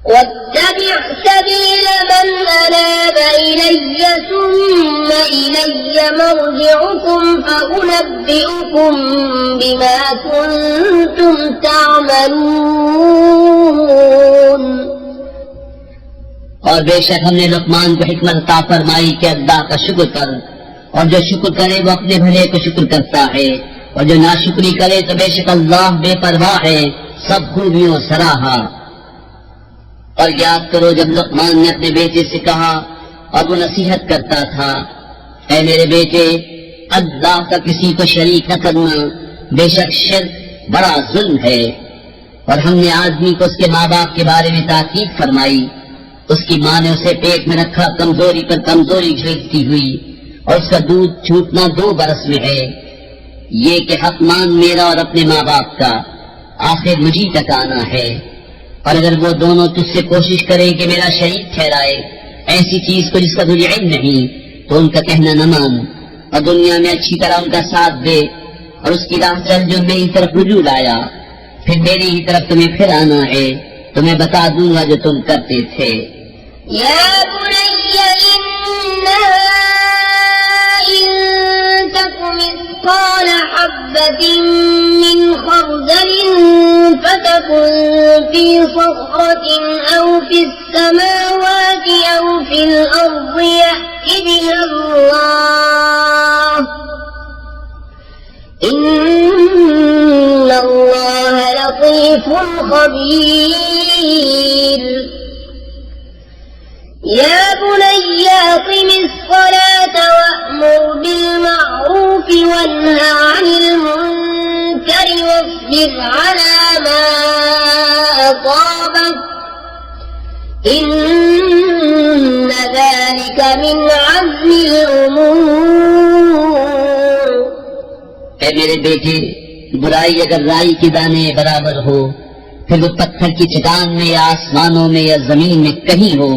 واتبع سبيل من أناب إلي ثم إلي مرجعكم فأنبئكم بما كنتم تعملون। और बेशक हमने लुकमान को हिकमत अता फरमाई कि अल्लाह का शुक्र कर, और जो शुक्र करे वो अपने भले को शुक्र करता है, और जो नाशुक्री करे तो बेशक अल्लाह बेपरवाह है, सब खूबियों सराहा। और याद करो जब लुकमान ने अपने बेटे से कहा और वो नसीहत करता था, ऐ मेरे बेटे, अल्लाह का किसी को शरीक न करना, बेशक शिर्क बड़ा जुल्म है। और हमने आदमी को उसके माँ बाप के बारे में ताकीद फरमाई। उसकी माँ ने उसे पेट में रखा, कमजोरी पर कमजोरी झेलती हुई, और उसका दूध छूटना 2 बरस में है। ये कि हक मान मेरा और अपने माँ बाप का, आखिर मुझी तक आना है। और अगर वो दोनों तुझसे कोशिश करें कि मेरा शरीक ठहराए ऐसी चीज को जिसका तुझे इल्म नहीं, तो उनका कहना न मान, और दुनिया में अच्छी तरह उनका साथ दे, और उसकी राह चल जो मेरी तरफ रुजू लाया, फिर मेरी ही तरफ तुम्हें फिर आना है, तो मैं बता दूंगा जो तुम करते थे। या बुनय्य इन्नहा इन तक मिस्काल हब्बतिन मिन खर्दलिन फतकुन फी सखरतिन औ फिस समावाति औ फिल अर्दि यअति बिहाल्लाह इन्नल्लाह लतीफुन खबीर। या बुनय्य अक़िम الصلاة वअमुर बिलमअरूफ वन्हा अनिल मुनकर वस्बिर अला मा असाबक इन्न ज़ालिक मिन अज़्मिल उमूर। ऐ मेरे बेटे, बुराई अगर राई के दाने बराबर हो, फिर वो पत्थर की चट्टान में या आसमानों में या जमीन में कहीं हो,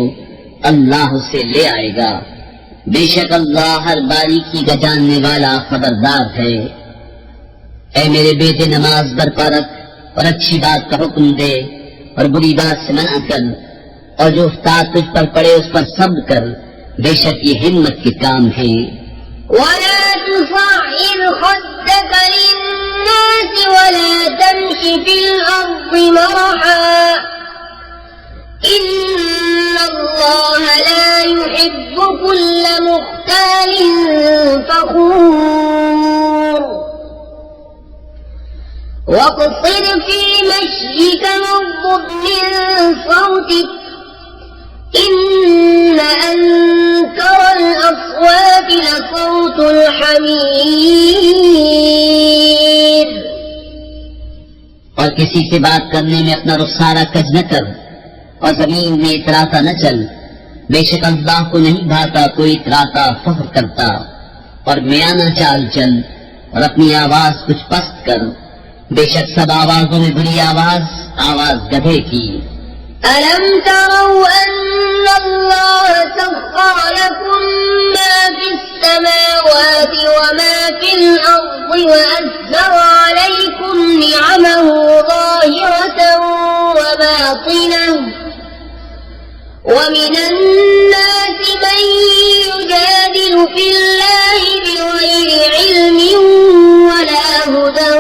अल्लाह उसे ले आएगा। बेशक अल्लाह हर बारीकी का जानने वाला खबरदार है। ऐ मेरे बेटे, नमाज बरपा रख और अच्छी बात का हुक्म दे और बुरी बात से मना कर, और जो उस्ताद तुझ पर पड़े उस पर सब्र कर, बेशक ये हिम्मत के काम है। वला तुसअिर खद्दक लिन्नास वला तमशि फिल अर्दि मरहा इन्नल्लाह ला युहिब्बु कुल्ल मुख्तालिन फखूर। वक़्सिर फी मश्यिक वग़्ضُضْ मिन सौतिक इन्न अंकरल अस्वाति लसौतुल हमीर। और किसी से बात करने में अपना रुखसारा कज न कर, और जमीन में इतराता न चल। बेशक अल्लाह को नहीं भाता कोई इतराता फख्र करता। और मियाना चाल चल और अपनी आवाज कुछ पस्त कर, बेशक सब आवाजों में बुरी आवाज गधे की। अलम तरौ अन्नल्लाह सख्खर लकुम मा फिस समावाति व मा फिल अर्दि व अज़्ज़र अलैकुम निअमहु ज़ाहिरतन व बातिनह ومن الناس من يجادل في الله بغير علم ولا هدى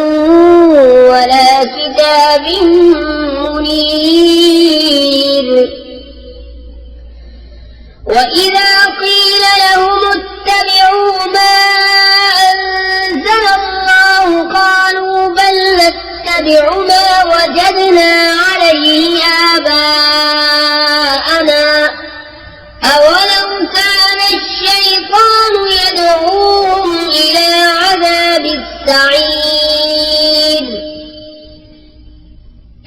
ولا كتاب منير وإذا قيل لهم اتبعوا ما أنزل الله قالوا بل نتبع ما وجدنا عليه آباءنا أولو كان الشيطان يدعوهم إلى عذاب السعير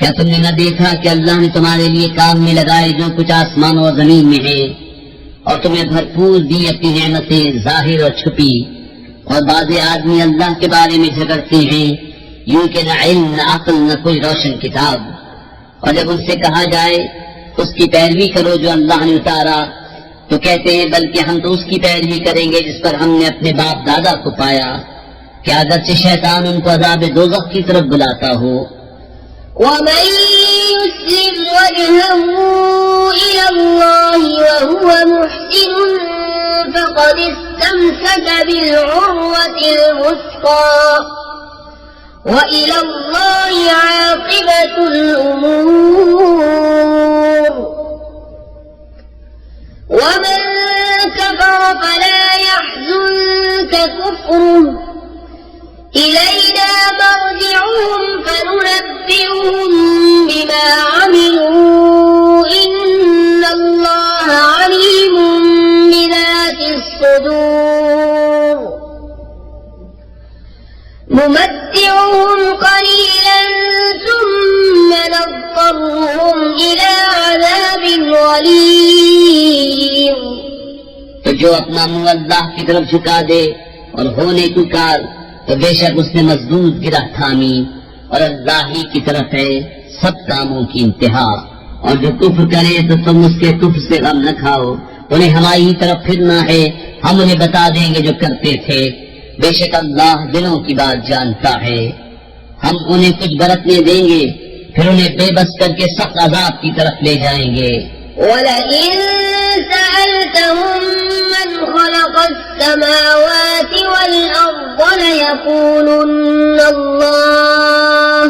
क्या तुमने न देखा कि अल्लाह ने तुम्हारे लिए काम में लगाए जो कुछ आसमान और जमीन में है, और तुम्हें भरपूर दी अपनी नेमतें जाहिर और छुपी। और बाज़ आदमी अल्लाह के बारे में झगड़ते हैं यूं कि न इल्म न अक्ल न कोई रोशन किताब, और जब उनसे कहा जाए उसकी पैरवी करो जो अल्लाह ने उतारा, तो कहते हैं बल्कि हम तो उसकी पैरवी करेंगे जिस पर हमने अपने बाप दादा को पाया। क्या अगरचे शैतान उनको अज़ाब दोज़ख की तरफ बुलाता हो। ومن يسلم وجهه إلى الله وهو محسن فقد استمسك بالعروة الوثقى وإلى الله عاقبة الأمور ومن كفر فلا يحزنك كفره إلينا مرجعهم فننبئهم بما عملوا إن الله عليم بذات الصدور نمتعهم قليلا ثم نضطرهم إلى عذاب غليظ। तो जो अपना मुंह अल्लाह की तरफ झुका दे और होने की कार, तो बेशक उसने मजबूत गिरह थामी, और अल्लाह ही की तरफ है सब कामों की इंतहा। और जो कुफ्र करे तो तुम उसके कुफ्र से गम न खाओ, उन्हें हमारी ही तरफ फिरना है, हम उन्हें बता देंगे जो करते थे। बेशक अल्लाह दिलों की बात जानता है। हम उन्हें कुछ बरतने देंगे, फिर उन्हें बेबस करके सख्त अजाब की तरफ ले जाएंगे। وَلَئِن سَأَلْتَهُم مَّنْ خَلَقَ السَّمَاوَاتِ وَالْأَرْضَ لَيَقُولُنَّ اللَّهُ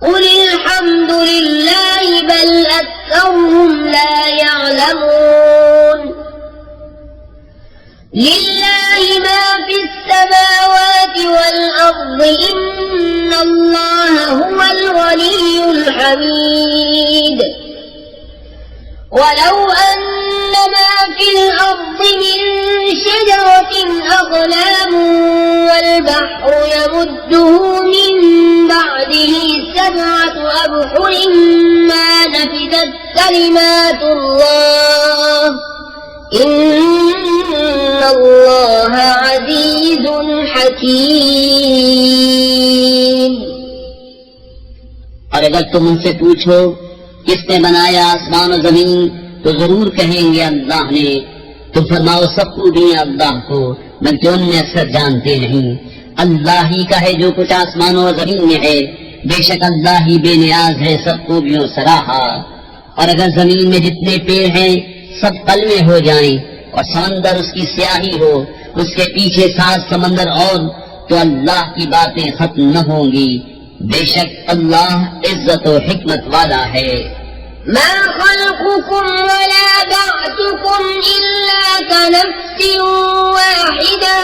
قُلِ الْحَمْدُ لِلَّهِ بَلْ أَكْثَرُهُمْ لَا يَعْلَمُونَ لِلَّهِ مَا فِي السَّمَاوَاتِ وَالْأَرْضِ إِنَّ اللَّهَ هُوَ الْغَنِيُّ الْحَمِيدُ ولو أن ما في الأرض من شجرة أقلام والبحر يمده من بعده 7 أبحر ما نفدت كلمات الله إن الله عزيز حكيم। और अगर तुम उनसे पूछो किसने बनाया आसमान और जमीन, तो जरूर कहेंगे अल्लाह ने। तुम फरमाओ सब खूबियां अल्लाह को, बल्कि उनमें अक्सर जानते नहीं। अल्लाह ही का है जो कुछ आसमानों और जमीन में है, बेशक अल्लाह ही बेनियाज है सब खूबियों सराहा। और अगर जमीन में जितने पेड़ हैं सब कलमे हो जाएं और समंदर उसकी स्याही हो, उसके पीछे 7 समंदर और, तो अल्लाह की बातें खत्म न होंगी। बेशक अल्लाह इज्जत और हिकमत वाला है। ما خلقكم ولا بعثكم إلا كنفس واحدة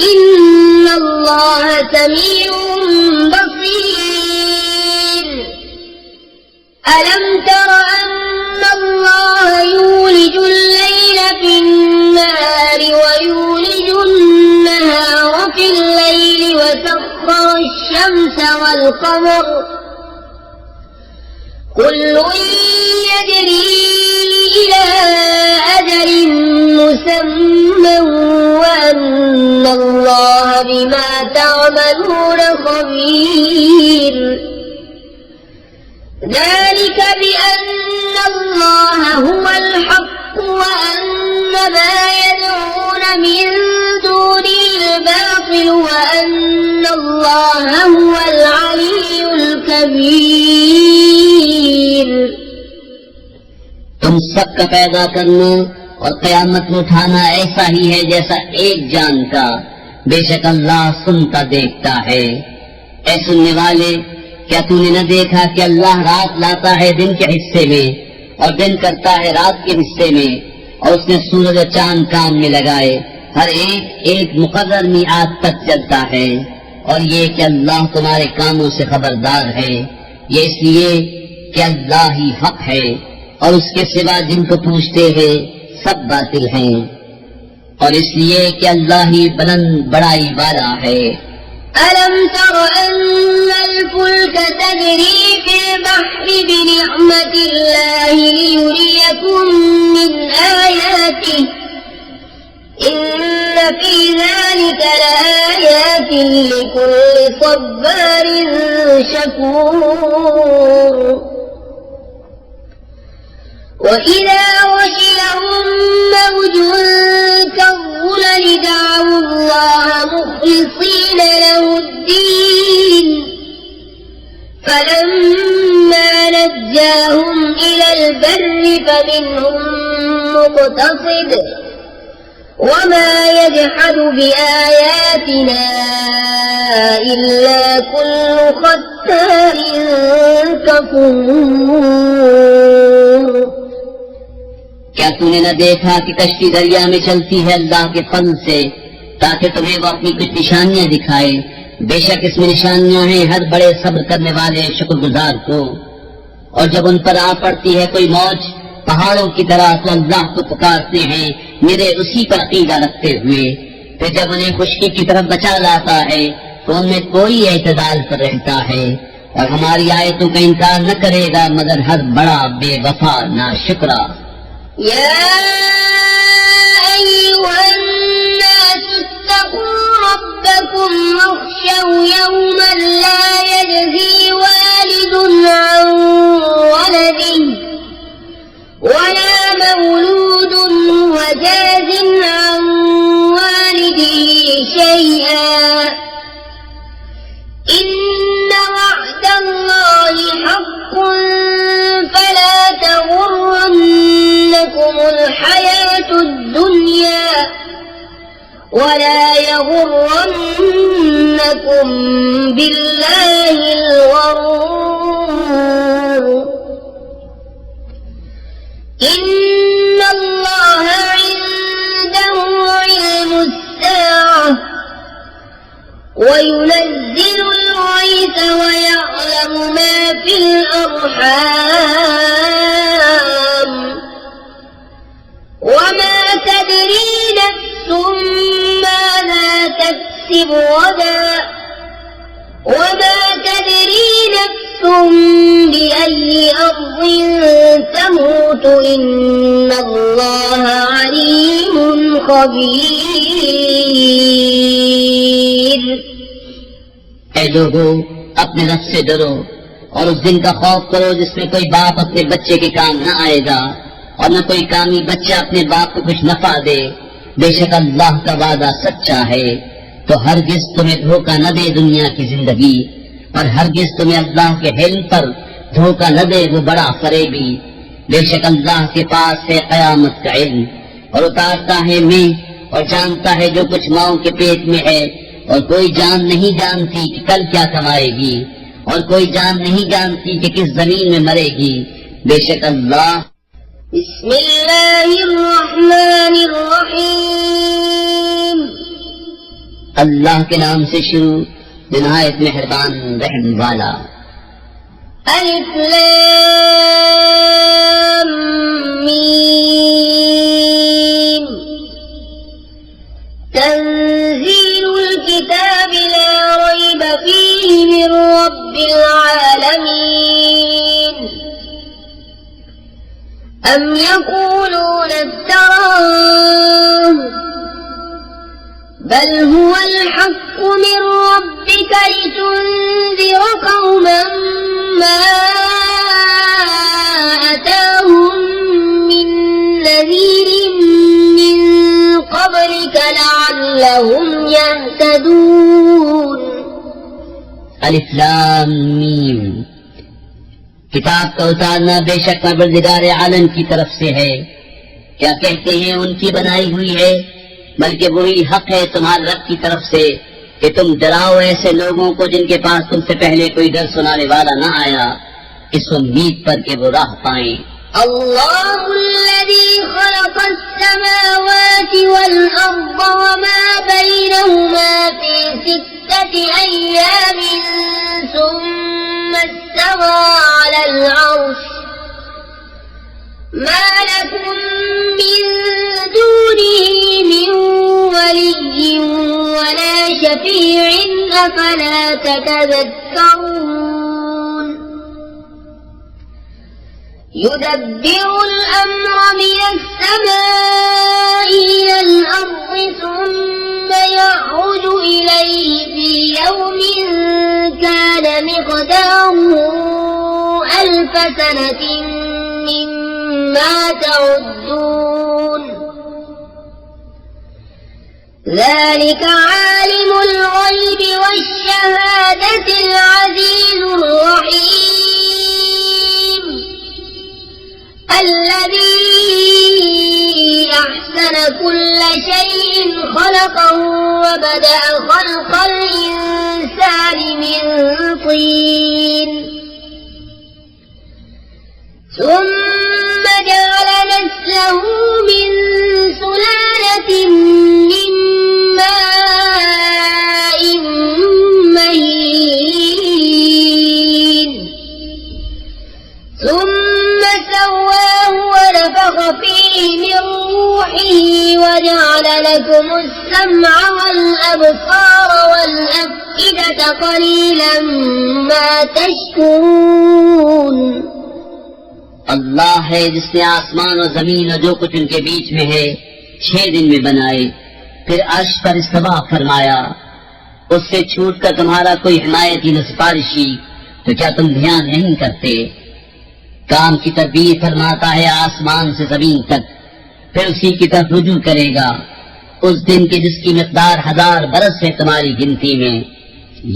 إن الله سميع بصير ألم تر أن الله يولج الليل في النهار ويولج النهار في الليل وسخر الشمس والقمر كل يجري إلى أجل مسمى وأن الله بما تعملون خبير ذلك بأن الله هو الحق وأن ما يدعون من دونه الباطل وأن الله هو العلي الكبير। तुम सबका पैदा करना और कयामत में उठाना ऐसा ही है जैसा एक जान का। बेशक अल्लाह सुनता देखता है। ऐ सुनने वाले, क्या तूने न देखा कि अल्लाह रात लाता है दिन के हिस्से में और दिन करता है रात के हिस्से में, और उसने सूरज और चांद काम में लगाए, हर एक एक मुकर्रर मिआद तक चलता है। और ये कि अल्लाह तुम्हारे कामों से खबरदार है। ये इसलिए कि अल्लाह ही हक है और उसके सिवा जिनको पूछते हैं सब बातिल हैं, और इसलिए कि अल्लाह ही बुलंद बड़ाई वाला है। ألم تر أن الفلك تجري في البحر بنعمة الله ليريكم من آياته إن في ذلك لآيات لكل صبار شكور وإذا غشيهم موج كالظلل دعوا الله مخلصين له الدين فلما نجاهم إلى البر فمنهم مقتصد وما يجحد بآياتنا إلا كل ختار كفور क्या तूने न देखा कि कश्ती दरिया में चलती है अल्लाह के फضل से ताकि तुम्हें वो अपनी कुछ निशानियां दिखाए। बेशक इसमें निशानियां हैं हर बड़े सब्र करने वाले शुक्रगुजार को। और जब उन पर आ पड़ती है कोई मौज पहाड़ों की तरह तो अल्लाह को पुकारते हैं मेरे उसी पर अकीदा रखते हुए। फिर जब उन्हें खुशकी की तरफ बचा लाता है तो उनमें कोई एतदाल पर रहता है और हमारी आयतों का इनकार न करेगा मगर हर बड़ा बेवफा नाशुक्रा। يا أيها الناس اتقوا ربكم واخشوا يوما لا يجزي والد عن ولده ولا مولود هو جاز عن والده شيئا إن وعد الله حق فلا تغرنكم الحياة الدنيا ولا يغرنكم بالله الغرور إن الله عنده علم الساعة وينزل الغيث ويعلم ما في الأرحام وما تدري نفس ماذا تكسب غدا وما تدري نفس بأي أرض تموت إن الله عليم خبير ऐ लोगों अपने रब से डरो और उस दिन का खौफ करो जिसमें कोई बाप अपने बच्चे के काम न आएगा और न कोई कामी बच्चा अपने बाप को कुछ नफा दे। बेशक अल्लाह का वादा सच्चा है तो हरगिज तुम्हें धोखा न दे दुनिया की जिंदगी और हरगिज तुम्हें अल्लाह के हिल्म पर धोखा न दे वो बड़ा फरेबी। बेशक अल्लाह के पास है कयामत का इल्म और उतारता है मैं और जानता है जो कुछ माओ के पेट में है और कोई जान नहीं जानती कि कल क्या कमाएगी और कोई जान नहीं जानती कि किस जमीन में मरेगी। बेशक अल्लाह बिस्मिल्लाहिर्रहमानिर्रहीम अल्लाह के नाम से शुरू निहायत मेहरबान रहम वाला। अलिफ लाम मीम तंजीलुल किताब ला रैब फीहि मिर रब्बिल आलमीन أم يقولون افتراه بل هو الحق من ربك لتنذر قوما ما أتاهم من نذير من قبلك لعلهم يهتدون अलिफ लाम मीम किताब का उतारना बेशक परवरदिगार आलम की तरफ से है। क्या कहते हैं उनकी बनाई हुई है बल्कि वही हक है तुम्हारे रब की तरफ से कि तुम डराओ ऐसे लोगों को जिनके पास तुमसे पहले कोई डर सुनाने वाला न आया इस उम्मीद पर कि वो राह पाएं। अल्लाहुल्लज़ी खलक़स समावाति वल अर्द वमा बैनहुमा फी सित्तति अय्यामिन सुम्मा इस्तवा अलल अर्श मा लकुम मिन दूनिही मिन वलिय्यिन वला شفيع أفلا تتذكرون يدبر الأمر من السماء إلى الأرض ثم يعرج إليه في يوم كان مقداره 1000 سنة مما تعدون ذلك عالم الغيب والشهادة العزيز الرحيم الذي أحسن كل شيء خلقه وبدأ خلق الإنسان من طين ثم جعل نسله من سلالة من ماء مهين ثم سواه ونفخ فيه من روحه وجعل لكم السمع والأبصار والأفئدة قليلا ما تشكرون अल्लाह है जिसने आसमान और जमीन और जो कुछ उनके बीच में है 6 दिन में बनाए, फिर अर्श पर इस्तवा फरमाया। उससे छूटकर तुम्हारा कोई हिमायती न सिफारिशी, तो क्या तुम ध्यान नहीं करते? काम की तदबीर फरमाता है आसमान से जमीन तक, फिर उसी की तरफ रुजू करेगा उस दिन की जिसकी मिकदार 1000 बरस है तुम्हारी गिनती में।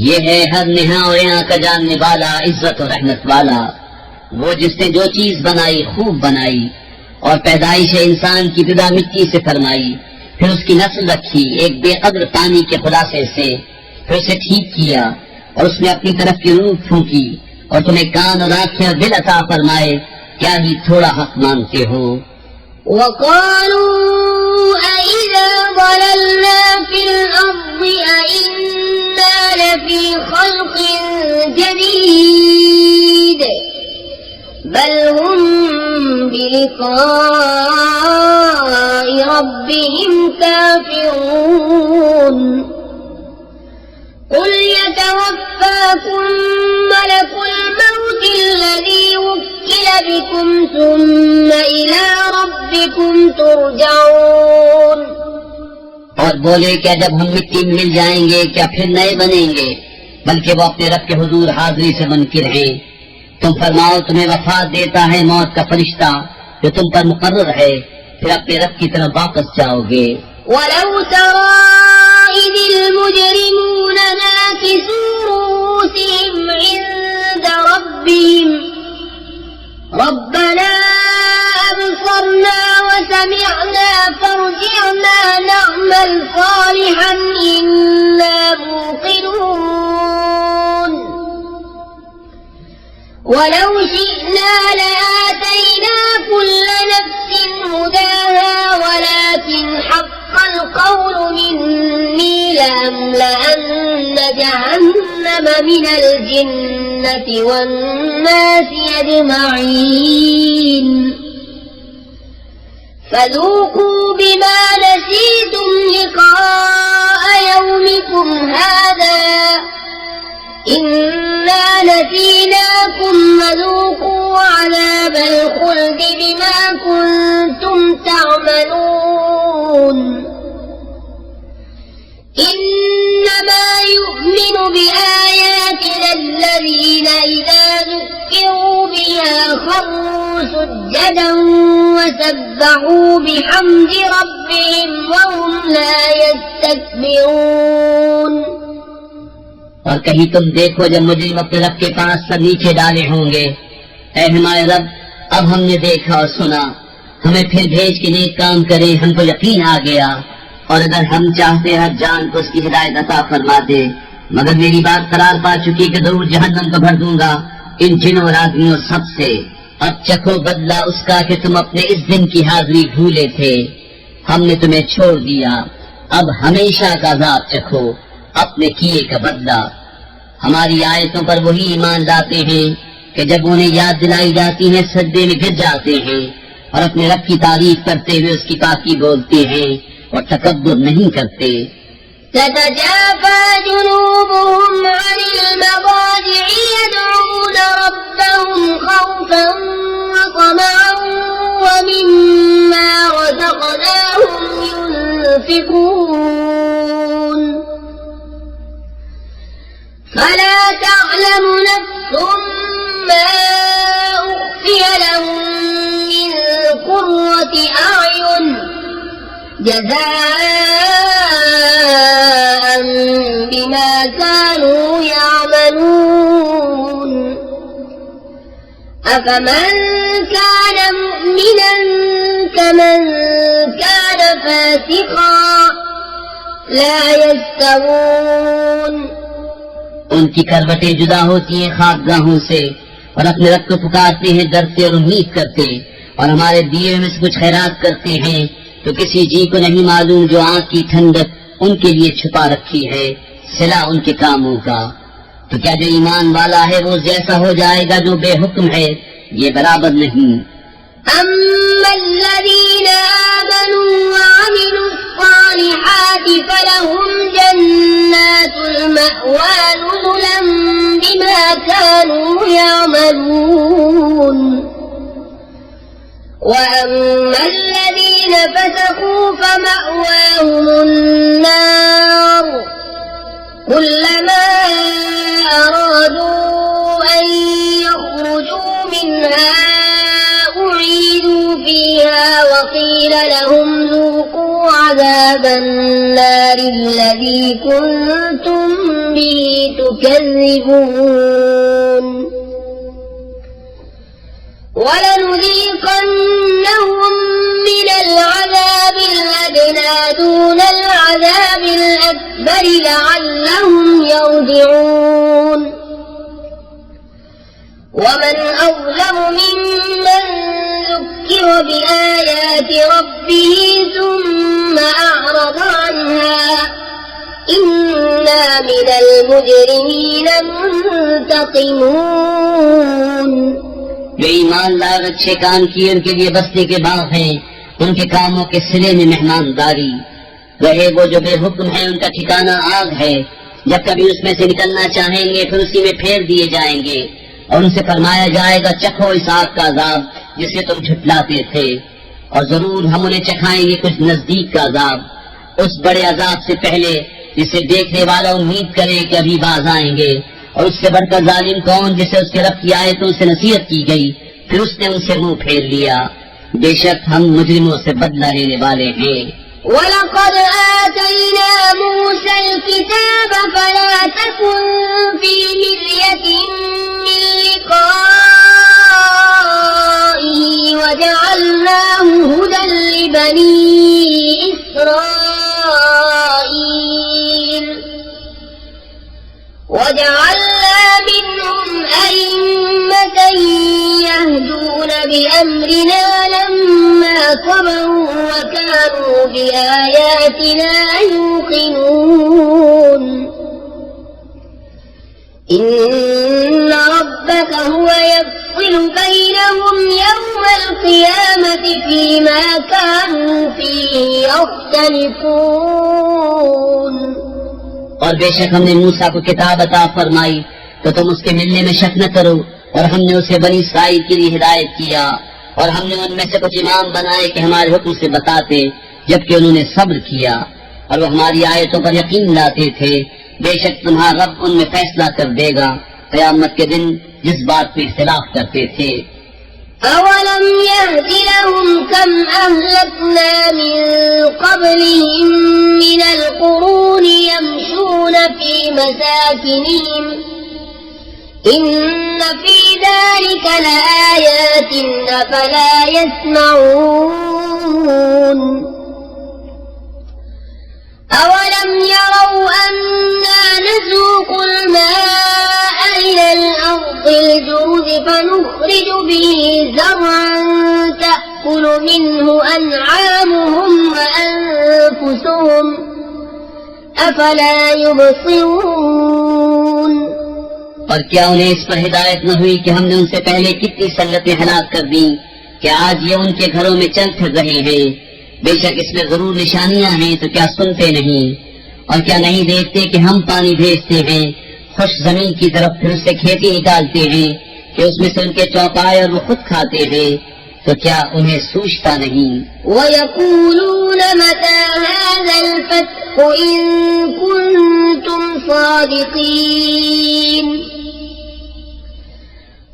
ये है हर नेहा और यहाँ का जानने वाला, इज्जत और रहमत वाला, वो जिसने जो चीज बनाई खूब बनाई और पैदाइश इंसान की इब्तिदा मिट्टी से फरमाई, फिर उसकी नस्ल रखी एक बेकद्र पानी के खुलासे से, फिर उसे ठीक किया और उसने अपनी तरफ की रूह फूंकी और तुम्हें कान और आंखें और दिल अता फरमाए, क्या ही थोड़ा हक मांगते हो। وقالوا أإذا ضللنا في الأرض أإنا لفي خلق جديد بل هم بلقاء ربهم كافرون قل يتوفاكم ملك الموت الذي وكل بكم ثم إلى ربكم ترجعون और बोले क्या जब हम मिट्टी में मिल जाएंगे क्या फिर नए बनेंगे, बल्कि वो अपने रब के हुजूर हाजिरी से मुनकिर हैं। तुम फरमाओ तुम्हें वफात देता है मौत का फरिश्ता जो तुम पर मुकर्रर है, फिर अपने रब की तरफ वापस जाओगे। ولو ترى إذ المجرمون ناكسوا رؤوسهم عند ربهم ربنا أبصرنا وسمعنا فارجعنا نعمل صالحا إنا موقنون ولو شئنا لآتينا كل نفس هداها ولكن حق القول مني لأملأن جهنم من الجنة والناس أجمعين فذوقوا بما نسيتم لقاء يومكم هذا إنا نسيناكم وذوقوا عذاب الخلد بما كنتم تعملون إنما يؤمن بآياتنا الذين إذا ذكروا بها خروا سجدا وسبحوا بحمد ربهم وهم لا يستكبرون और कहीं तुम देखो जब मुजरिम अपने रब के पास सर नीचे डाले होंगे, ऐ हमारे रब अब हमने देखा और सुना, हमें फिर भेज के नेक काम करें, हमको यकीन आ गया, और अगर हम चाहते हर जान को उसकी हिदायत अता फरमा दे, मगर मेरी बात करार पा चुकी कि जरूर जहन्नम को भर दूंगा इन जिनों और आदमियों सबसे। अब चखो बदला उसका कि तुम अपने इस दिन की हाजिरी भूले थे, हमने तुम्हें छोड़ दिया, अब हमेशा का अज़ाब चखो, अपने किए का बदला। हमारी आयतों पर वही ईमान लाते हैं कि जब उन्हें याद दिलाई जाती है सजदे में गिर जाते हैं और अपने रब की तारीफ करते हुए उसकी पाकी बोलते हैं और तकब्बुर नहीं करते। تتجافى جنوبهم عن المضاجع يدعون ربهم خوفا وطمعا ومما رزقناهم ينفقون فلا تعلم نفس ما أخفي لهم من قرة أعين جزاء بما كانوا يعملون أفمن كان مؤمنا كمن كان فاسقا لا يستوون उनकी करवटें जुदा होती हैं खाकगाहों से और अपने रब को पुकारते हैं, डरते और उम्मीद करते और हमारे दिए में से कुछ खैरात करते हैं। तो किसी जी को नहीं मालूम जो आँख की ठंडक उनके लिए छुपा रखी है सिला उनके कामों का। तो क्या जो ईमान वाला है वो जैसा हो जाएगा जो बेहुक्म है? ये बराबर नहीं। अम्मल्लज़ीन आमनू वअमिलुस्सालिहाति फलहुम जन्नातुल मअवा नुज़ुलन बिमा कानू यअमलून وأما الذين فسقوا فمأواهم النار كلما أرادوا أن يخرجوا منها أعيدوا فيها وقيل لهم ذوقوا عذاب النار الذي كنتم به تكذبون ولنذيقنهم من العذاب الأدنى دون العذاب الأكبر لعلهم يرجعون ومن أظلم ممن ذكر بآيات ربه ثم أعرض عنها إنا من المجرمين منتقمون जो ईमान लाए अच्छे काम किए उनके लिए बसने के बाग हैं, उनके कामों के सिले में मेहमानदारी। रहे वो जो बेहुक्म है उनका ठिकाना आग है, जब कभी उसमें से निकलना चाहेंगे फिर उसी में फेर दिए जाएंगे और उनसे फरमाया जाएगा चखो इस आग का अजाब जिसे तुम झुठलाते थे, और जरूर हम उन्हें चखाएंगे कुछ नजदीक का अजाब, उस बड़े अजाब से पहले जिसे देखने वाला उम्मीद करे कि अभी बाज आएंगे। और उससे बढ़कर जालिम कौन जिसे उसके रब की आयतों से नसीहत की गई फिर उसने उनसे मुंह फेर लिया। बेशक हम मुजरिमों से बदला लेने वाले हैं। वलक़द आतैना मूसा الكتاب فلا تكن في مرية من لقائه وجعلناه هدى لبني إسرائيل وجعلنا منهم أئمة يهدون بأمرنا لما صبروا وكانوا بآياتنا يوقنون إن ربك هو يفصل بينهم يوم القيامة فيما كانوا فيه يختلفون और बेशक हमने मूसा को किताब अता फरमाई तो तुम उसके मिलने में शक न करो, और हमने उसे बनी इसराइल के लिए हिदायत किया और हमने उनमें से कुछ इमाम बनाए कि हमारे हुक्म से बताते, जबकि उन्होंने सब्र किया और वो हमारी आयतों पर यकीन लाते थे। बेशक तुम्हारा रब उनमें फैसला कर देगा क़यामत के दिन जिस बात पे इख्तिलाफ करते थे। أولم يهد لهم كم أهلكنا من قبلهم من القرون يمشون في مساكنهم إن في ذلك لآيات أفلا يسمعون أولم يروا أنا نسوق الماء إلى الأرض الجرز فنخرج به زرعا تأكل منه أنعامهم وأنفسهم أفلا يبصرون और क्या उन्हें इस पर हिदायत न हुई कि हमने उनसे पहले कितनी सल्लतें हलाक कर दी कि आज ये उनके घरों में चल फिर रहे हैं। बेशक इसमें जरूर निशानियां हैं, तो क्या सुनते नहीं? और क्या नहीं देखते कि हम पानी भेजते हैं खुश जमीन की तरफ, फिर उससे खेती निकालते हैं कि उसमें से उनके चौपाए और वो खुद खाते हैं, तो क्या उन्हें सूझता नहीं? ويقولون متى هذا الفتح إن كنتم صادقين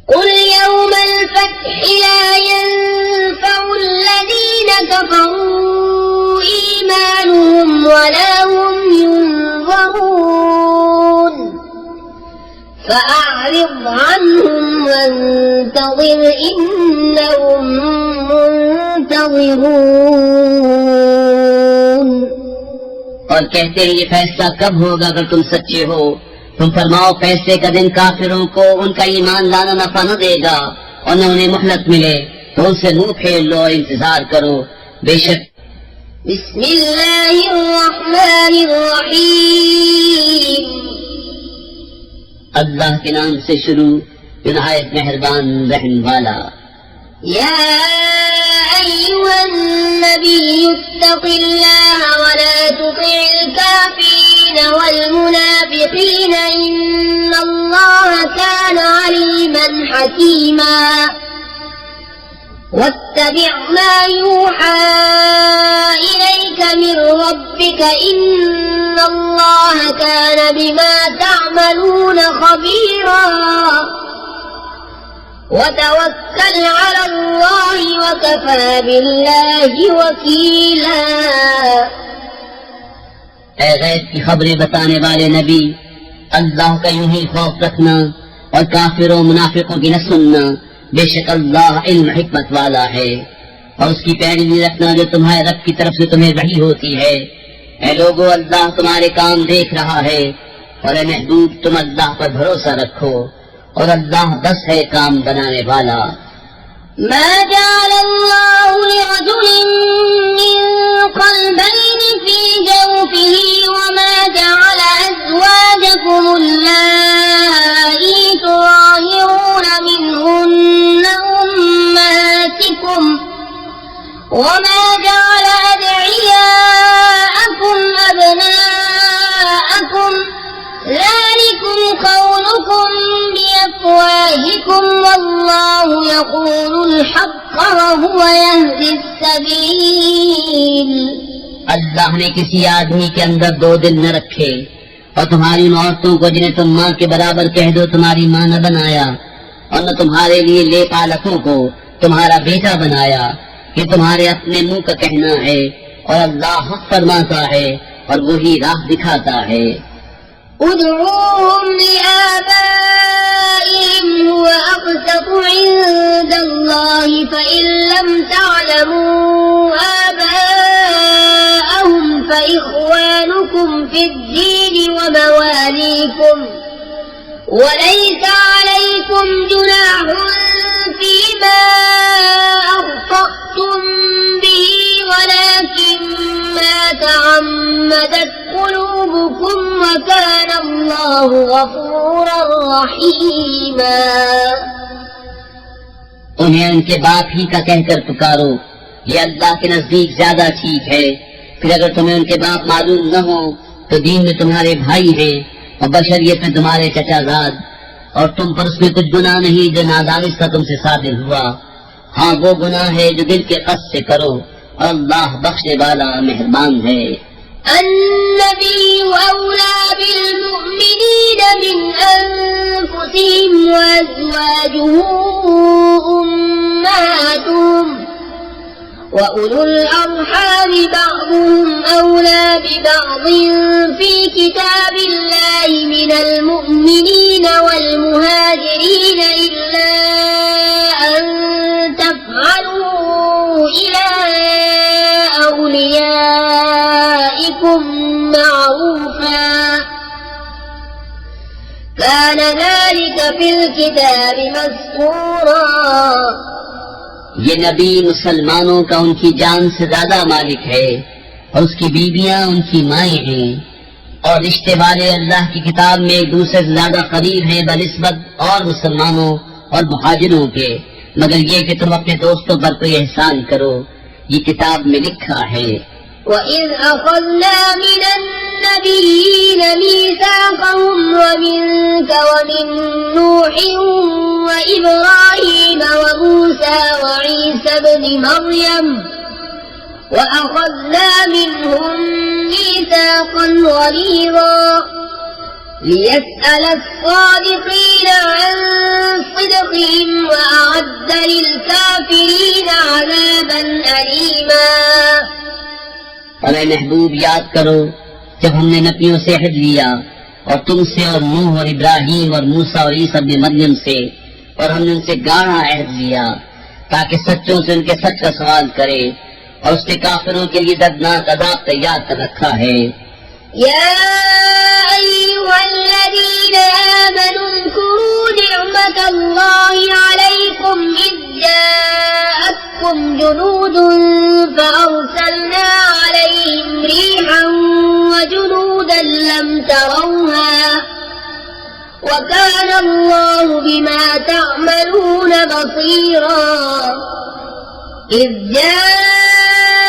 قل يوم الفتح لا ينفع الذين كفروا إيمانهم ولا هم ينظرون فأعرض عنهم وانتظر إنهم منتظرون। और कहते हैं ये फैसला कब होगा अगर तुम सच्चे हो? तुम फरमाओ फैसले का दिन काफिरों को उनका ईमान लाना नफा न देगा और न उन्हें मोहलत मिले, तो उनसे मुंह फेर लो और इंतजार करो। बेशक बिस्मिल्लाहिर्रहमानिर्रहीम, अल्लाह के नाम से शुरू जो निहायत मेहरबान रहम वाला। या अय्युहन नबी इत्तक़िल्लाह वला तुति'ल काफिरीन वल मुनाफ़िक़ीन इन्नल्लाह कान अलीमन हकीमा वत्तबि' मा यूहा इलैक मिन रब्बिक इन्नल्लाह कान बिमा तअमलून खबीरा वतवक्कल अला अल्लाह वकफा बिल्लाहि वकीला। ऐ गैब की खबरें बताने वाले नबी, अल्लाह का यूं ही खौफ रखना और काफिरों मुनाफिकों की न सुनना। बेशक अल्लाह इल्म हिकमत वाला है। और उसकी पैरवी रखना जो तुम्हारे रब की तरफ से तुम्हें वही होती है। ऐ लोगो, अल्लाह तुम्हारे काम देख रहा है और ऐ महबूब तुम अल्लाह पर भरोसा रखो और अल्लाह बस है काम बनाने वाला। मा जअलल्लाहु लिरजुलिन मिन क़ल्बैनि फ़ी जawfihi वमा जअल अज़वाजकुम अल्लाती तुज़ाहिरून मिनहुन्न उम्माहातिकुम वमा जअल अद'ियाअकुम अब्नाअकुम ذلكم قولكم بأفواهكم والله يقول الحق وهو يهدي السبيल। अल्लाह ने किसी आदमी के अंदर दो दिल न रखे और तुम्हारी औरतों को जिन्हें तुम माँ के बराबर कह दो तुम्हारी माँ न बनाया और न तुम्हारे लिए ले पालकों को तुम्हारा बेटा बनाया। ये तुम्हारे अपने मुंह का कहना है और अल्लाह हक फरमाता है और वही राह दिखाता है। उदऊहुम लिआबाइहिम हुवा अक़सतु इंदल्लाहि फ़इन लम तअलमू आबाअहुम फ़इख़्वानुकुम फ़िद्दीन वमवालीकुम वलैस अलैकुम जुनाहुन फ़ीमा अख़्तअ्तुम बिही वलाकिन मा तअम्मदत क़ुलूबुकुम वकान अल्लाहु गफ़ूरर रहीमा। उन्हें उनके बाप ही का कहकर पुकारो, ये अल्लाह के नजदीक ज्यादा ठीक है। फिर अगर तुम्हें उनके बाप मालूम न हो तो दीन में तुम्हारे भाई हैं और बशरियत में तुम्हारे चचाजाद, और तुम पर उसमें कुछ गुनाह नहीं जो नादानिस्ता तुमसे साबित हुआ। हाँ, वो गुनाह है जो दिल के कष्ट से करो और अल्लाह बख्शने वाला मेहरबान है। النبي أولى بالمؤمنين من أنفسهم وأزواجه أمهاتهم وأولو الأرحام بعضهم أولى ببعض في كتاب الله من المؤمنين والمهاجرين إلا أن تفعلوا إلى أوليائكم معروفا كان ذلك في الكتاب مسطورا। ये नबी मुसलमानों का उनकी जान से ज्यादा मालिक है और उसकी बीबियां उनकी माएँ हैं और रिश्ते वाले अल्लाह की किताब में एक दूसरे से ज्यादा करीब हैं बनिस्बत और मुसलमानों और मुहाजिरों के, मगर ये कि तुम अपने दोस्तों पर कोई एहसान करो, ये किताब में लिखा है। وَإِذْ أَخَذْنَا مِنَ النبيين ميثاقهم ومنك ومن نوح وإبراهيم وموسى وعيسى ابن مريم وأخذنا منهم ميثاقا غليظا ليسأل الصادقين عن صدقهم وأعد للكافرين عذابا أليما. और ऐ महबूब याद करो जब हमने नबियों से अहद लिया और तुमसे और नूह और इब्राहिम और मूसा और ईसा इब्न मरियम से, और हमने उनसे गाढ़ा अहद लिया ताकि सच्चों से उनके सच का सवाल करे, और उसने काफिरों के लिए दर्दनाक अज़ाब तैयार कर रखा है। या अय्युहल्लज़ीन आमनू उज़कुरू निअमतल्लाहि अलैकुम इज़ जाअतकुम जुनूदुन फअरसलना अलैहिम रीहन वजुनूदन लम तरौहा वकान अल्लाहु बिमा तअमलून बसीरा। इज़ जाऊकुम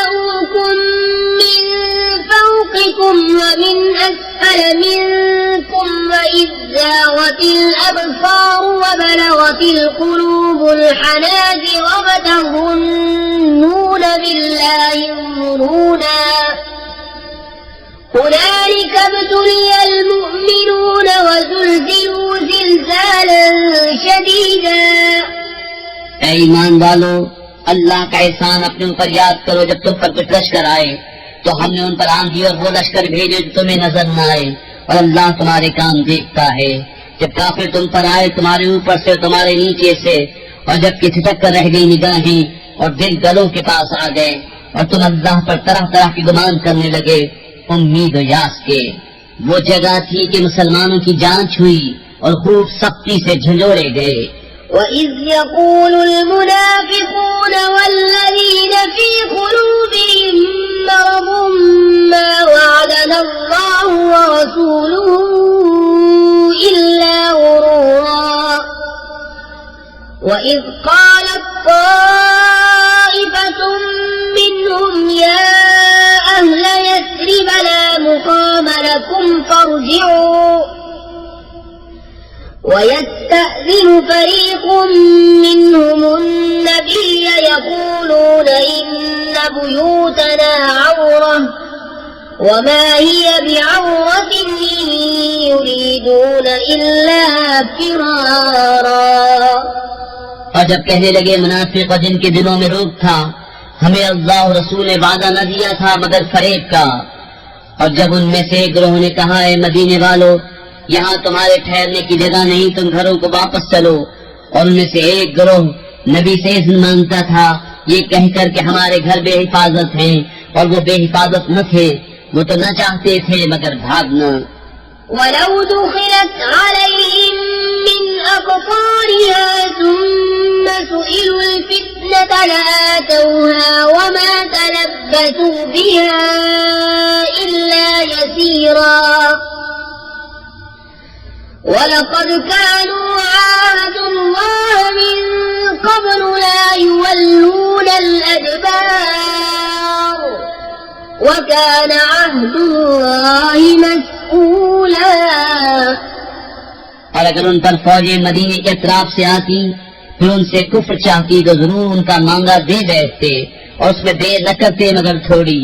मिन फौक़िकुम वमिन अस्फल मिनकुम वइज़ ज़ाग़तिल अबसार वबलगतिल क़ुलूबुल हनाजिर वतज़ुन्नून बिल्लाहि ज़ुनूना हुनालिक इब्तुलियल मुअ्मिनून वज़ुलज़िलू ज़िलज़ालन शदीदा। ऐ ईमान वालो, अल्लाह का एहसान अपने ऊपर याद करो जब तुम पर कुछ लश्कर आए तो हमने उन पर आंधी और वो लश्कर भेजे जो तुम्हें नजर न आए, और अल्लाह तुम्हारे काम देखता है। जब काफिर तुम पर आए तुम्हारे ऊपर से तुम्हारे नीचे से, और जब खिसक कर रह गई निगाहें और दिल गलों के पास आ गए, और तुम अल्लाह पर तरह तरह की गुमान करने लगे उम्मीद और यास के। वो जगह थी कि मुसलमानों की जांच हुई और खूब सख्ती से झंझोड़े गए। وَإِذْ يَقُولُ الْمُنَافِقُونَ وَالَّذِينَ فِي قُلُوبِهِم مَّرَضٌ مَّا وَعَدَنَا اللَّهُ وَرَسُولُهُ إِلَّا غُرُورًا وَإِذْ قَالَتْ طَائِفَةٌ مِّنْهُمْ يَا أَهْلَ يَثْرِبَ لَا مُقَامَ لَكُمْ فَارْجِعُوا ويستأذن فريق منهم النبي يقولون إن بيوتنا عورة وما هي بعورة يريدون إلا فرارا। और जब कहने लगे मुनाफिक और जिनके दिलों में रोग था, हमें अल्लाह और रसूल ने वादा न दिया था मगर फरेब का। और जब उनमें से एक गिरोह ने कहा है मदीने वालों, यहाँ तुम्हारे ठहरने की जगह नहीं, तुम घरों को वापस चलो, और उनमें से एक गिरोह नबी से इज़्न मांगता था ये कहकर कि हमारे घर बेहिफाजत हैं, और वो बेहिफाजत न थे, वो तो न चाहते थे मगर भागना। वलौ दुखिलत अलैहिम मिन अक़तारिहा सुम्म सुइलुल फित्नत लआतौहा वमा तलब्बसू बिहा इल्ला यसीरा। وَلَقَدْ كَانُوا عَاهَدُوا اللَّهَ مِن قَبْلُ لَا يُوَلُّونَ الْأَدْبَارَ وَكَانَ عَهْدُ اللَّهِ مَسْئُولًا। और अगर उन पर फौजें मदीने के अतराफ से आती फिर उनसे कुफ्र चाहती तो जरूर उनका मांगा दे बैठते, और उसमें देर न करते मगर थोड़ी।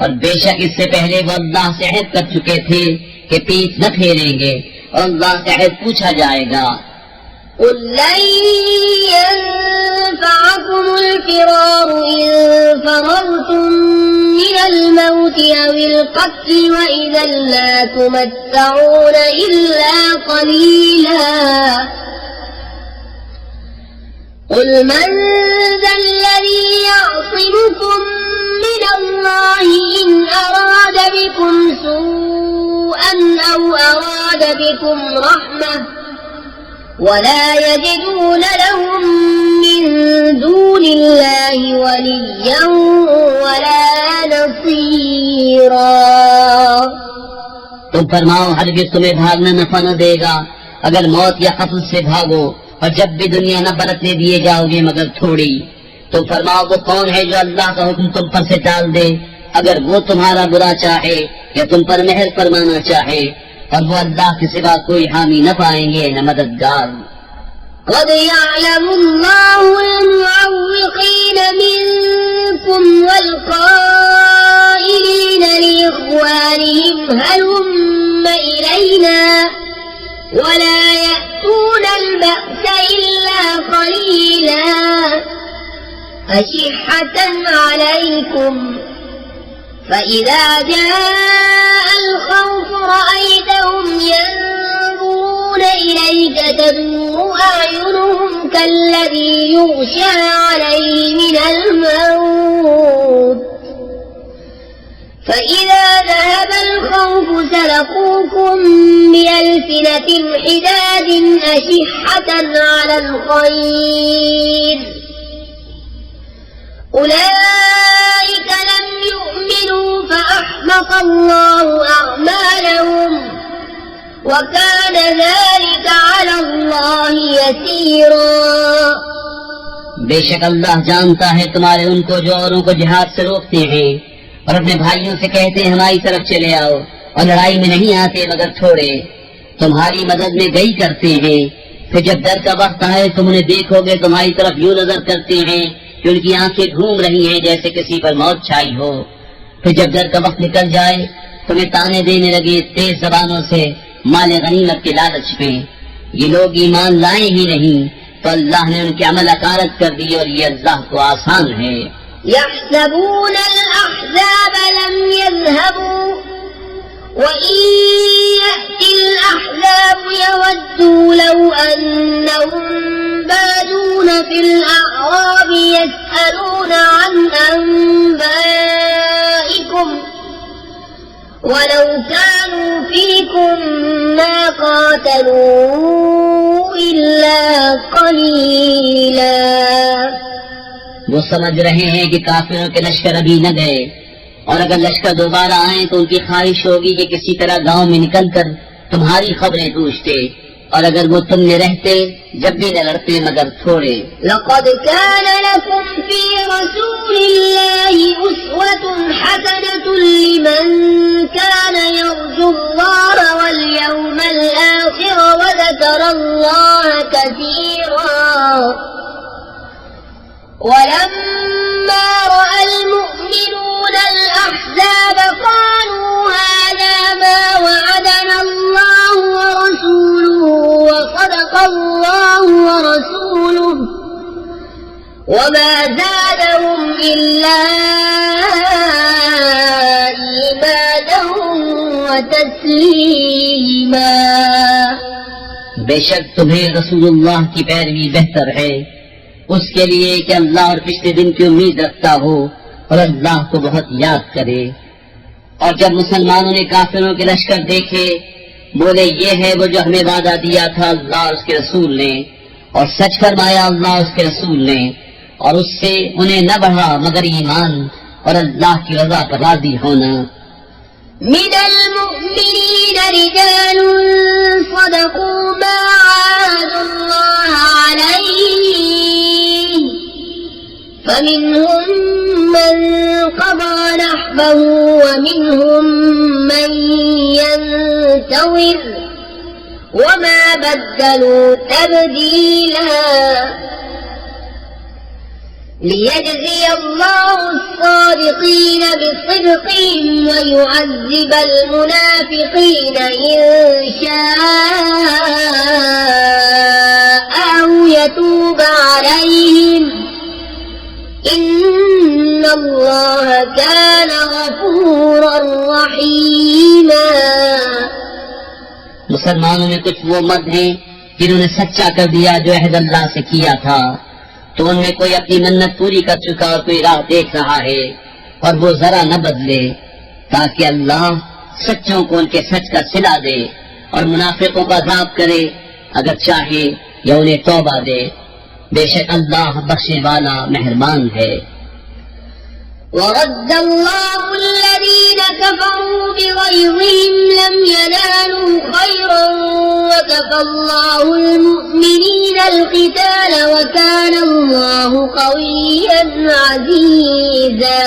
और बेशक इससे पहले वो अल्लाह से अहद कर चुके थे कि पीठ न फेरेंगे, और अल्लाह से अहद पूछा जाएगा। قُلْ لَن يَنفَعَكُمُ الْفِرَارُ إِن فَرَرْتُم مِّنَ الْمَوْتِ أَوِ الْقَتْلِ وَإِذًا لَّا تُمَتَّعُونَ إِلَّا قَلِيلًا قُلْ مَن ذَا الَّذِي يَعْصِمُكُم مِّنَ اللَّهِ إِنْ أَرَادَ بِكُمْ سُوءًا أَوْ أَرَادَ بِكُمْ رَحْمَةً ولا يجدون لهم من دون الله وليا ولا نصيرا। तुम फरमाओ हरगिज़ तुम्हें भागना नफा न देगा अगर मौत या कत्ल से भागो, और जब भी दुनिया न बरतने दिए जाओगे मगर थोड़ी। तुम फरमाओ वो कौन है जो अल्लाह का हुक्म तुम पर से टाल दे अगर वो तुम्हारा बुरा चाहे कि तुम पर मेहर फरमाना चाहे, और वो अल्लाह के सिवा कोई हामी न पाएंगे न मददगार। قد يعلم الله المعوقين منكم والقائلين لإخوانهم هلم إلينا ولا يأتون البأس إلا قليلا أشحة عليكم فإذا جاء الخوف رأيتهم ينظرون إليك تدور أعينهم كالذي يغشى عليه من الموت فإذا ذهب الخوف سلقوكم بألسنة حداد أشحة على الخير أولئك لم يؤمنوا فأحبط الله أعمالهم وكان ذلك على الله يسيرا। बेशक अल्लाह जानता है तुम्हारे उनको जो औरों को जिहाद से रोकते हैं और अपने भाइयों से कहते हैं हमारी तरफ चले आओ, और लड़ाई में नहीं आते मगर थोड़े, तुम्हारी मदद में गई करते हैं। फिर जब डर का वक्त आए तुम उन्हें देखोगे तुम्हारी तरफ यूं नजर करते हैं कि उनकी आंखें घूम रही हैं जैसे किसी पर मौत छाई हो। फिर जब डर का वक्त निकल जाए तुम्हें ताने देने लगे तेज जबानों से माले गनीमत के लालच में। ये लोग ईमान लाए ही नहीं तो अल्लाह ने उनके अमल अकारत कर दी, और ये अल्लाह को आसान है। يحسبون الأحزاب لم يذهبوا وإن يأتي الأحزاب يودوا لو أنهم بادون في الأعراب يسألون عن أنبائكم ولو كانوا فيكم ما قاتلوا إلا قليلا। वो समझ रहे हैं कि काफिरों के लश्कर अभी न गए, और अगर लश्कर दोबारा आए तो उनकी ख्वाहिश होगी कि किसी तरह गांव में निकलकर तुम्हारी खबरें पूछते, और अगर वो तुम में रहते जब भी न लड़ते मगर थोड़े। لقد كان لكم في رسول الله أسوة حسنة لمن كان يرجو الله واليوم الآخر وذكر الله كثيرا ولما رأى المؤمنون الأحزاب قالوا هذا ما وعدنا الله ورسوله وصدق الله ورسوله وما زادهم إلا إيمانا وتسليما। बेशक तुम्हें रसूलुल्लाह की पैरवी बेहतर है उसके लिए कि अल्लाह और पिछले दिन की उम्मीद रखता हो और अल्लाह को बहुत याद करे। और जब मुसलमानों ने काफिरों के लश्कर देखे बोले ये है वो जो हमें वादा दिया था अल्लाह और उसके रसूल ने, और सच फरमाया अल्लाह और उसके रसूल ने, और उससे उन्हें न बढ़ा मगर ईमान और अल्लाह की रजा पर राजी होना। من المؤمنين رجال صدقوا ما عاهدوا الله عليه فمنهم من قضى نحبه ومنهم من ينتظر وما بدلوا تبديلا ليجزي الله الصادقين بصدقهم ويعذب المنافقين إن شاء أو يتوب عليهم إن الله كان غفورا رحيما। मुसलमानों में कुछ वो मर्द हैं जिन्होंने सच्चा कर दिया जो अहद अल्लाह से किया था, तो उनमें कोई अपनी मन्नत पूरी कर चुका और कोई राह देख रहा है, और वो जरा न बदले ताकि अल्लाह सच्चों को उनके सच का सिला दे और मुनाफिकों का अज़ाब करे अगर चाहे या उन्हें तौबा दे। बेशक अल्लाह बख्शने वाला मेहरबान है। ورد الله الذين كفروا بغيظهم لم ينالوا خيرا وكفى الله المؤمنين القتال وكان الله قويا عزيزا।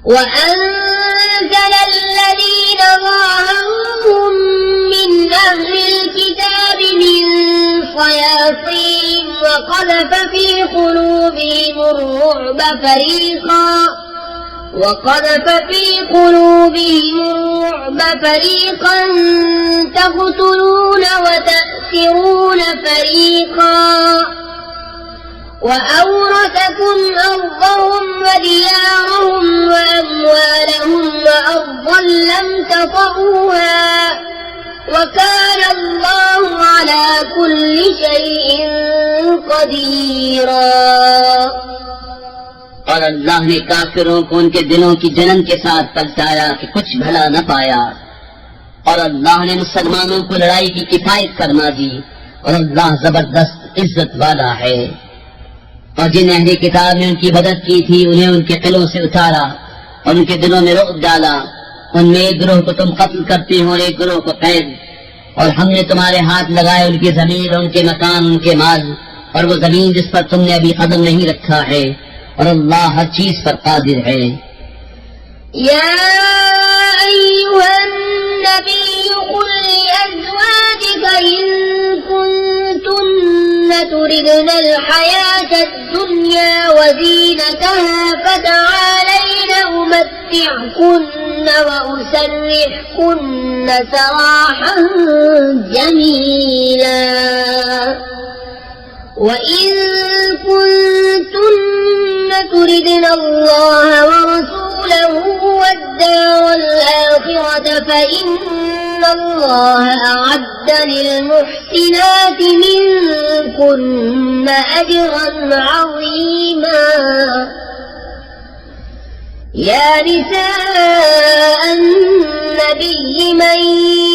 وأنزل الذين ظاهروهم من أهل الكتاب من صياصيهم وقذف في قلوبهم الرعب فريقا تقتلون وتأسرون فريقا وأورثكم أرضهم وديارهم وأموالهم وأرضا لم تطئوها وكان الله على كل شيء قديرا। और अल्लाह ने काफिरों को उनके दिलों की जलन के साथ पलटाया कि कुछ भला न पाया, और अल्लाह ने मुसलमानों को लड़ाई की किफायत फरमा दी, और अल्लाह जबरदस्त इज्जत वाला है। और जिन अहले किताब ने उनकी मदद की थी उन्हें उनके किलों से उतारा और उनके दिलों में रोक डाला। उनमें एक गिरोह को तुम कत्ल करते हो और एक गिरोह को कैद, और हमने तुम्हारे हाथ लगाए उनकी जमीन, उनके मकान, उनके माल, और वो जमीन जिस पर तुमने अभी कदम नहीं रखा है, और अल्लाह हर चीज पर कादिर है। या अय्युहन नबी कुल लिअज़वाजिक इन कुंतुन्न तुरिदनल हयातद दुनिया वज़ीनतहा फतआलैन उमत्तिअकुन्न व उसर्रिहकुन्न सराहन जमीला وإن كنتن تردن الله ورسوله والدار الآخرة فإن الله أعد للمحسنات منكن أجرا عظيما۔ يا نساء النبي من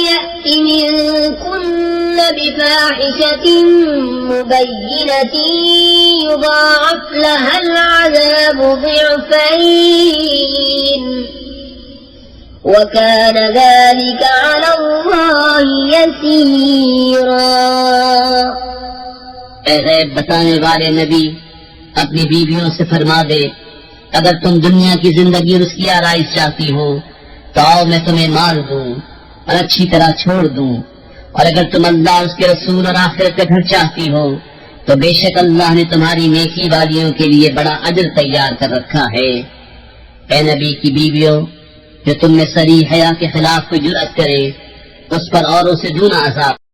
يأت منكن بفاحشة مبينة يضاعف لها العذاب ضعفين وكان ذلك على الله يسيرا۔ ऐ गैब बताने वाले नबी, अपनी बीवियों से फरमा दे, अगर तुम दुनिया की जिंदगी और उसकी आराइश चाहती हो तो आओ मैं तुम्हें मार दूं और अच्छी तरह छोड़ दूं, और अगर तुम अल्लाह, उसके रसूल और आखिरत का घर चाहती हो तो बेशक अल्लाह ने तुम्हारी नेकी वालियों के लिए बड़ा अजर तैयार कर रखा है। ऐ नबी की बीवियों, जो तुम में सरी हया के खिलाफ कोई जुर्अत करे उस पर औरों से दूना अज़ाब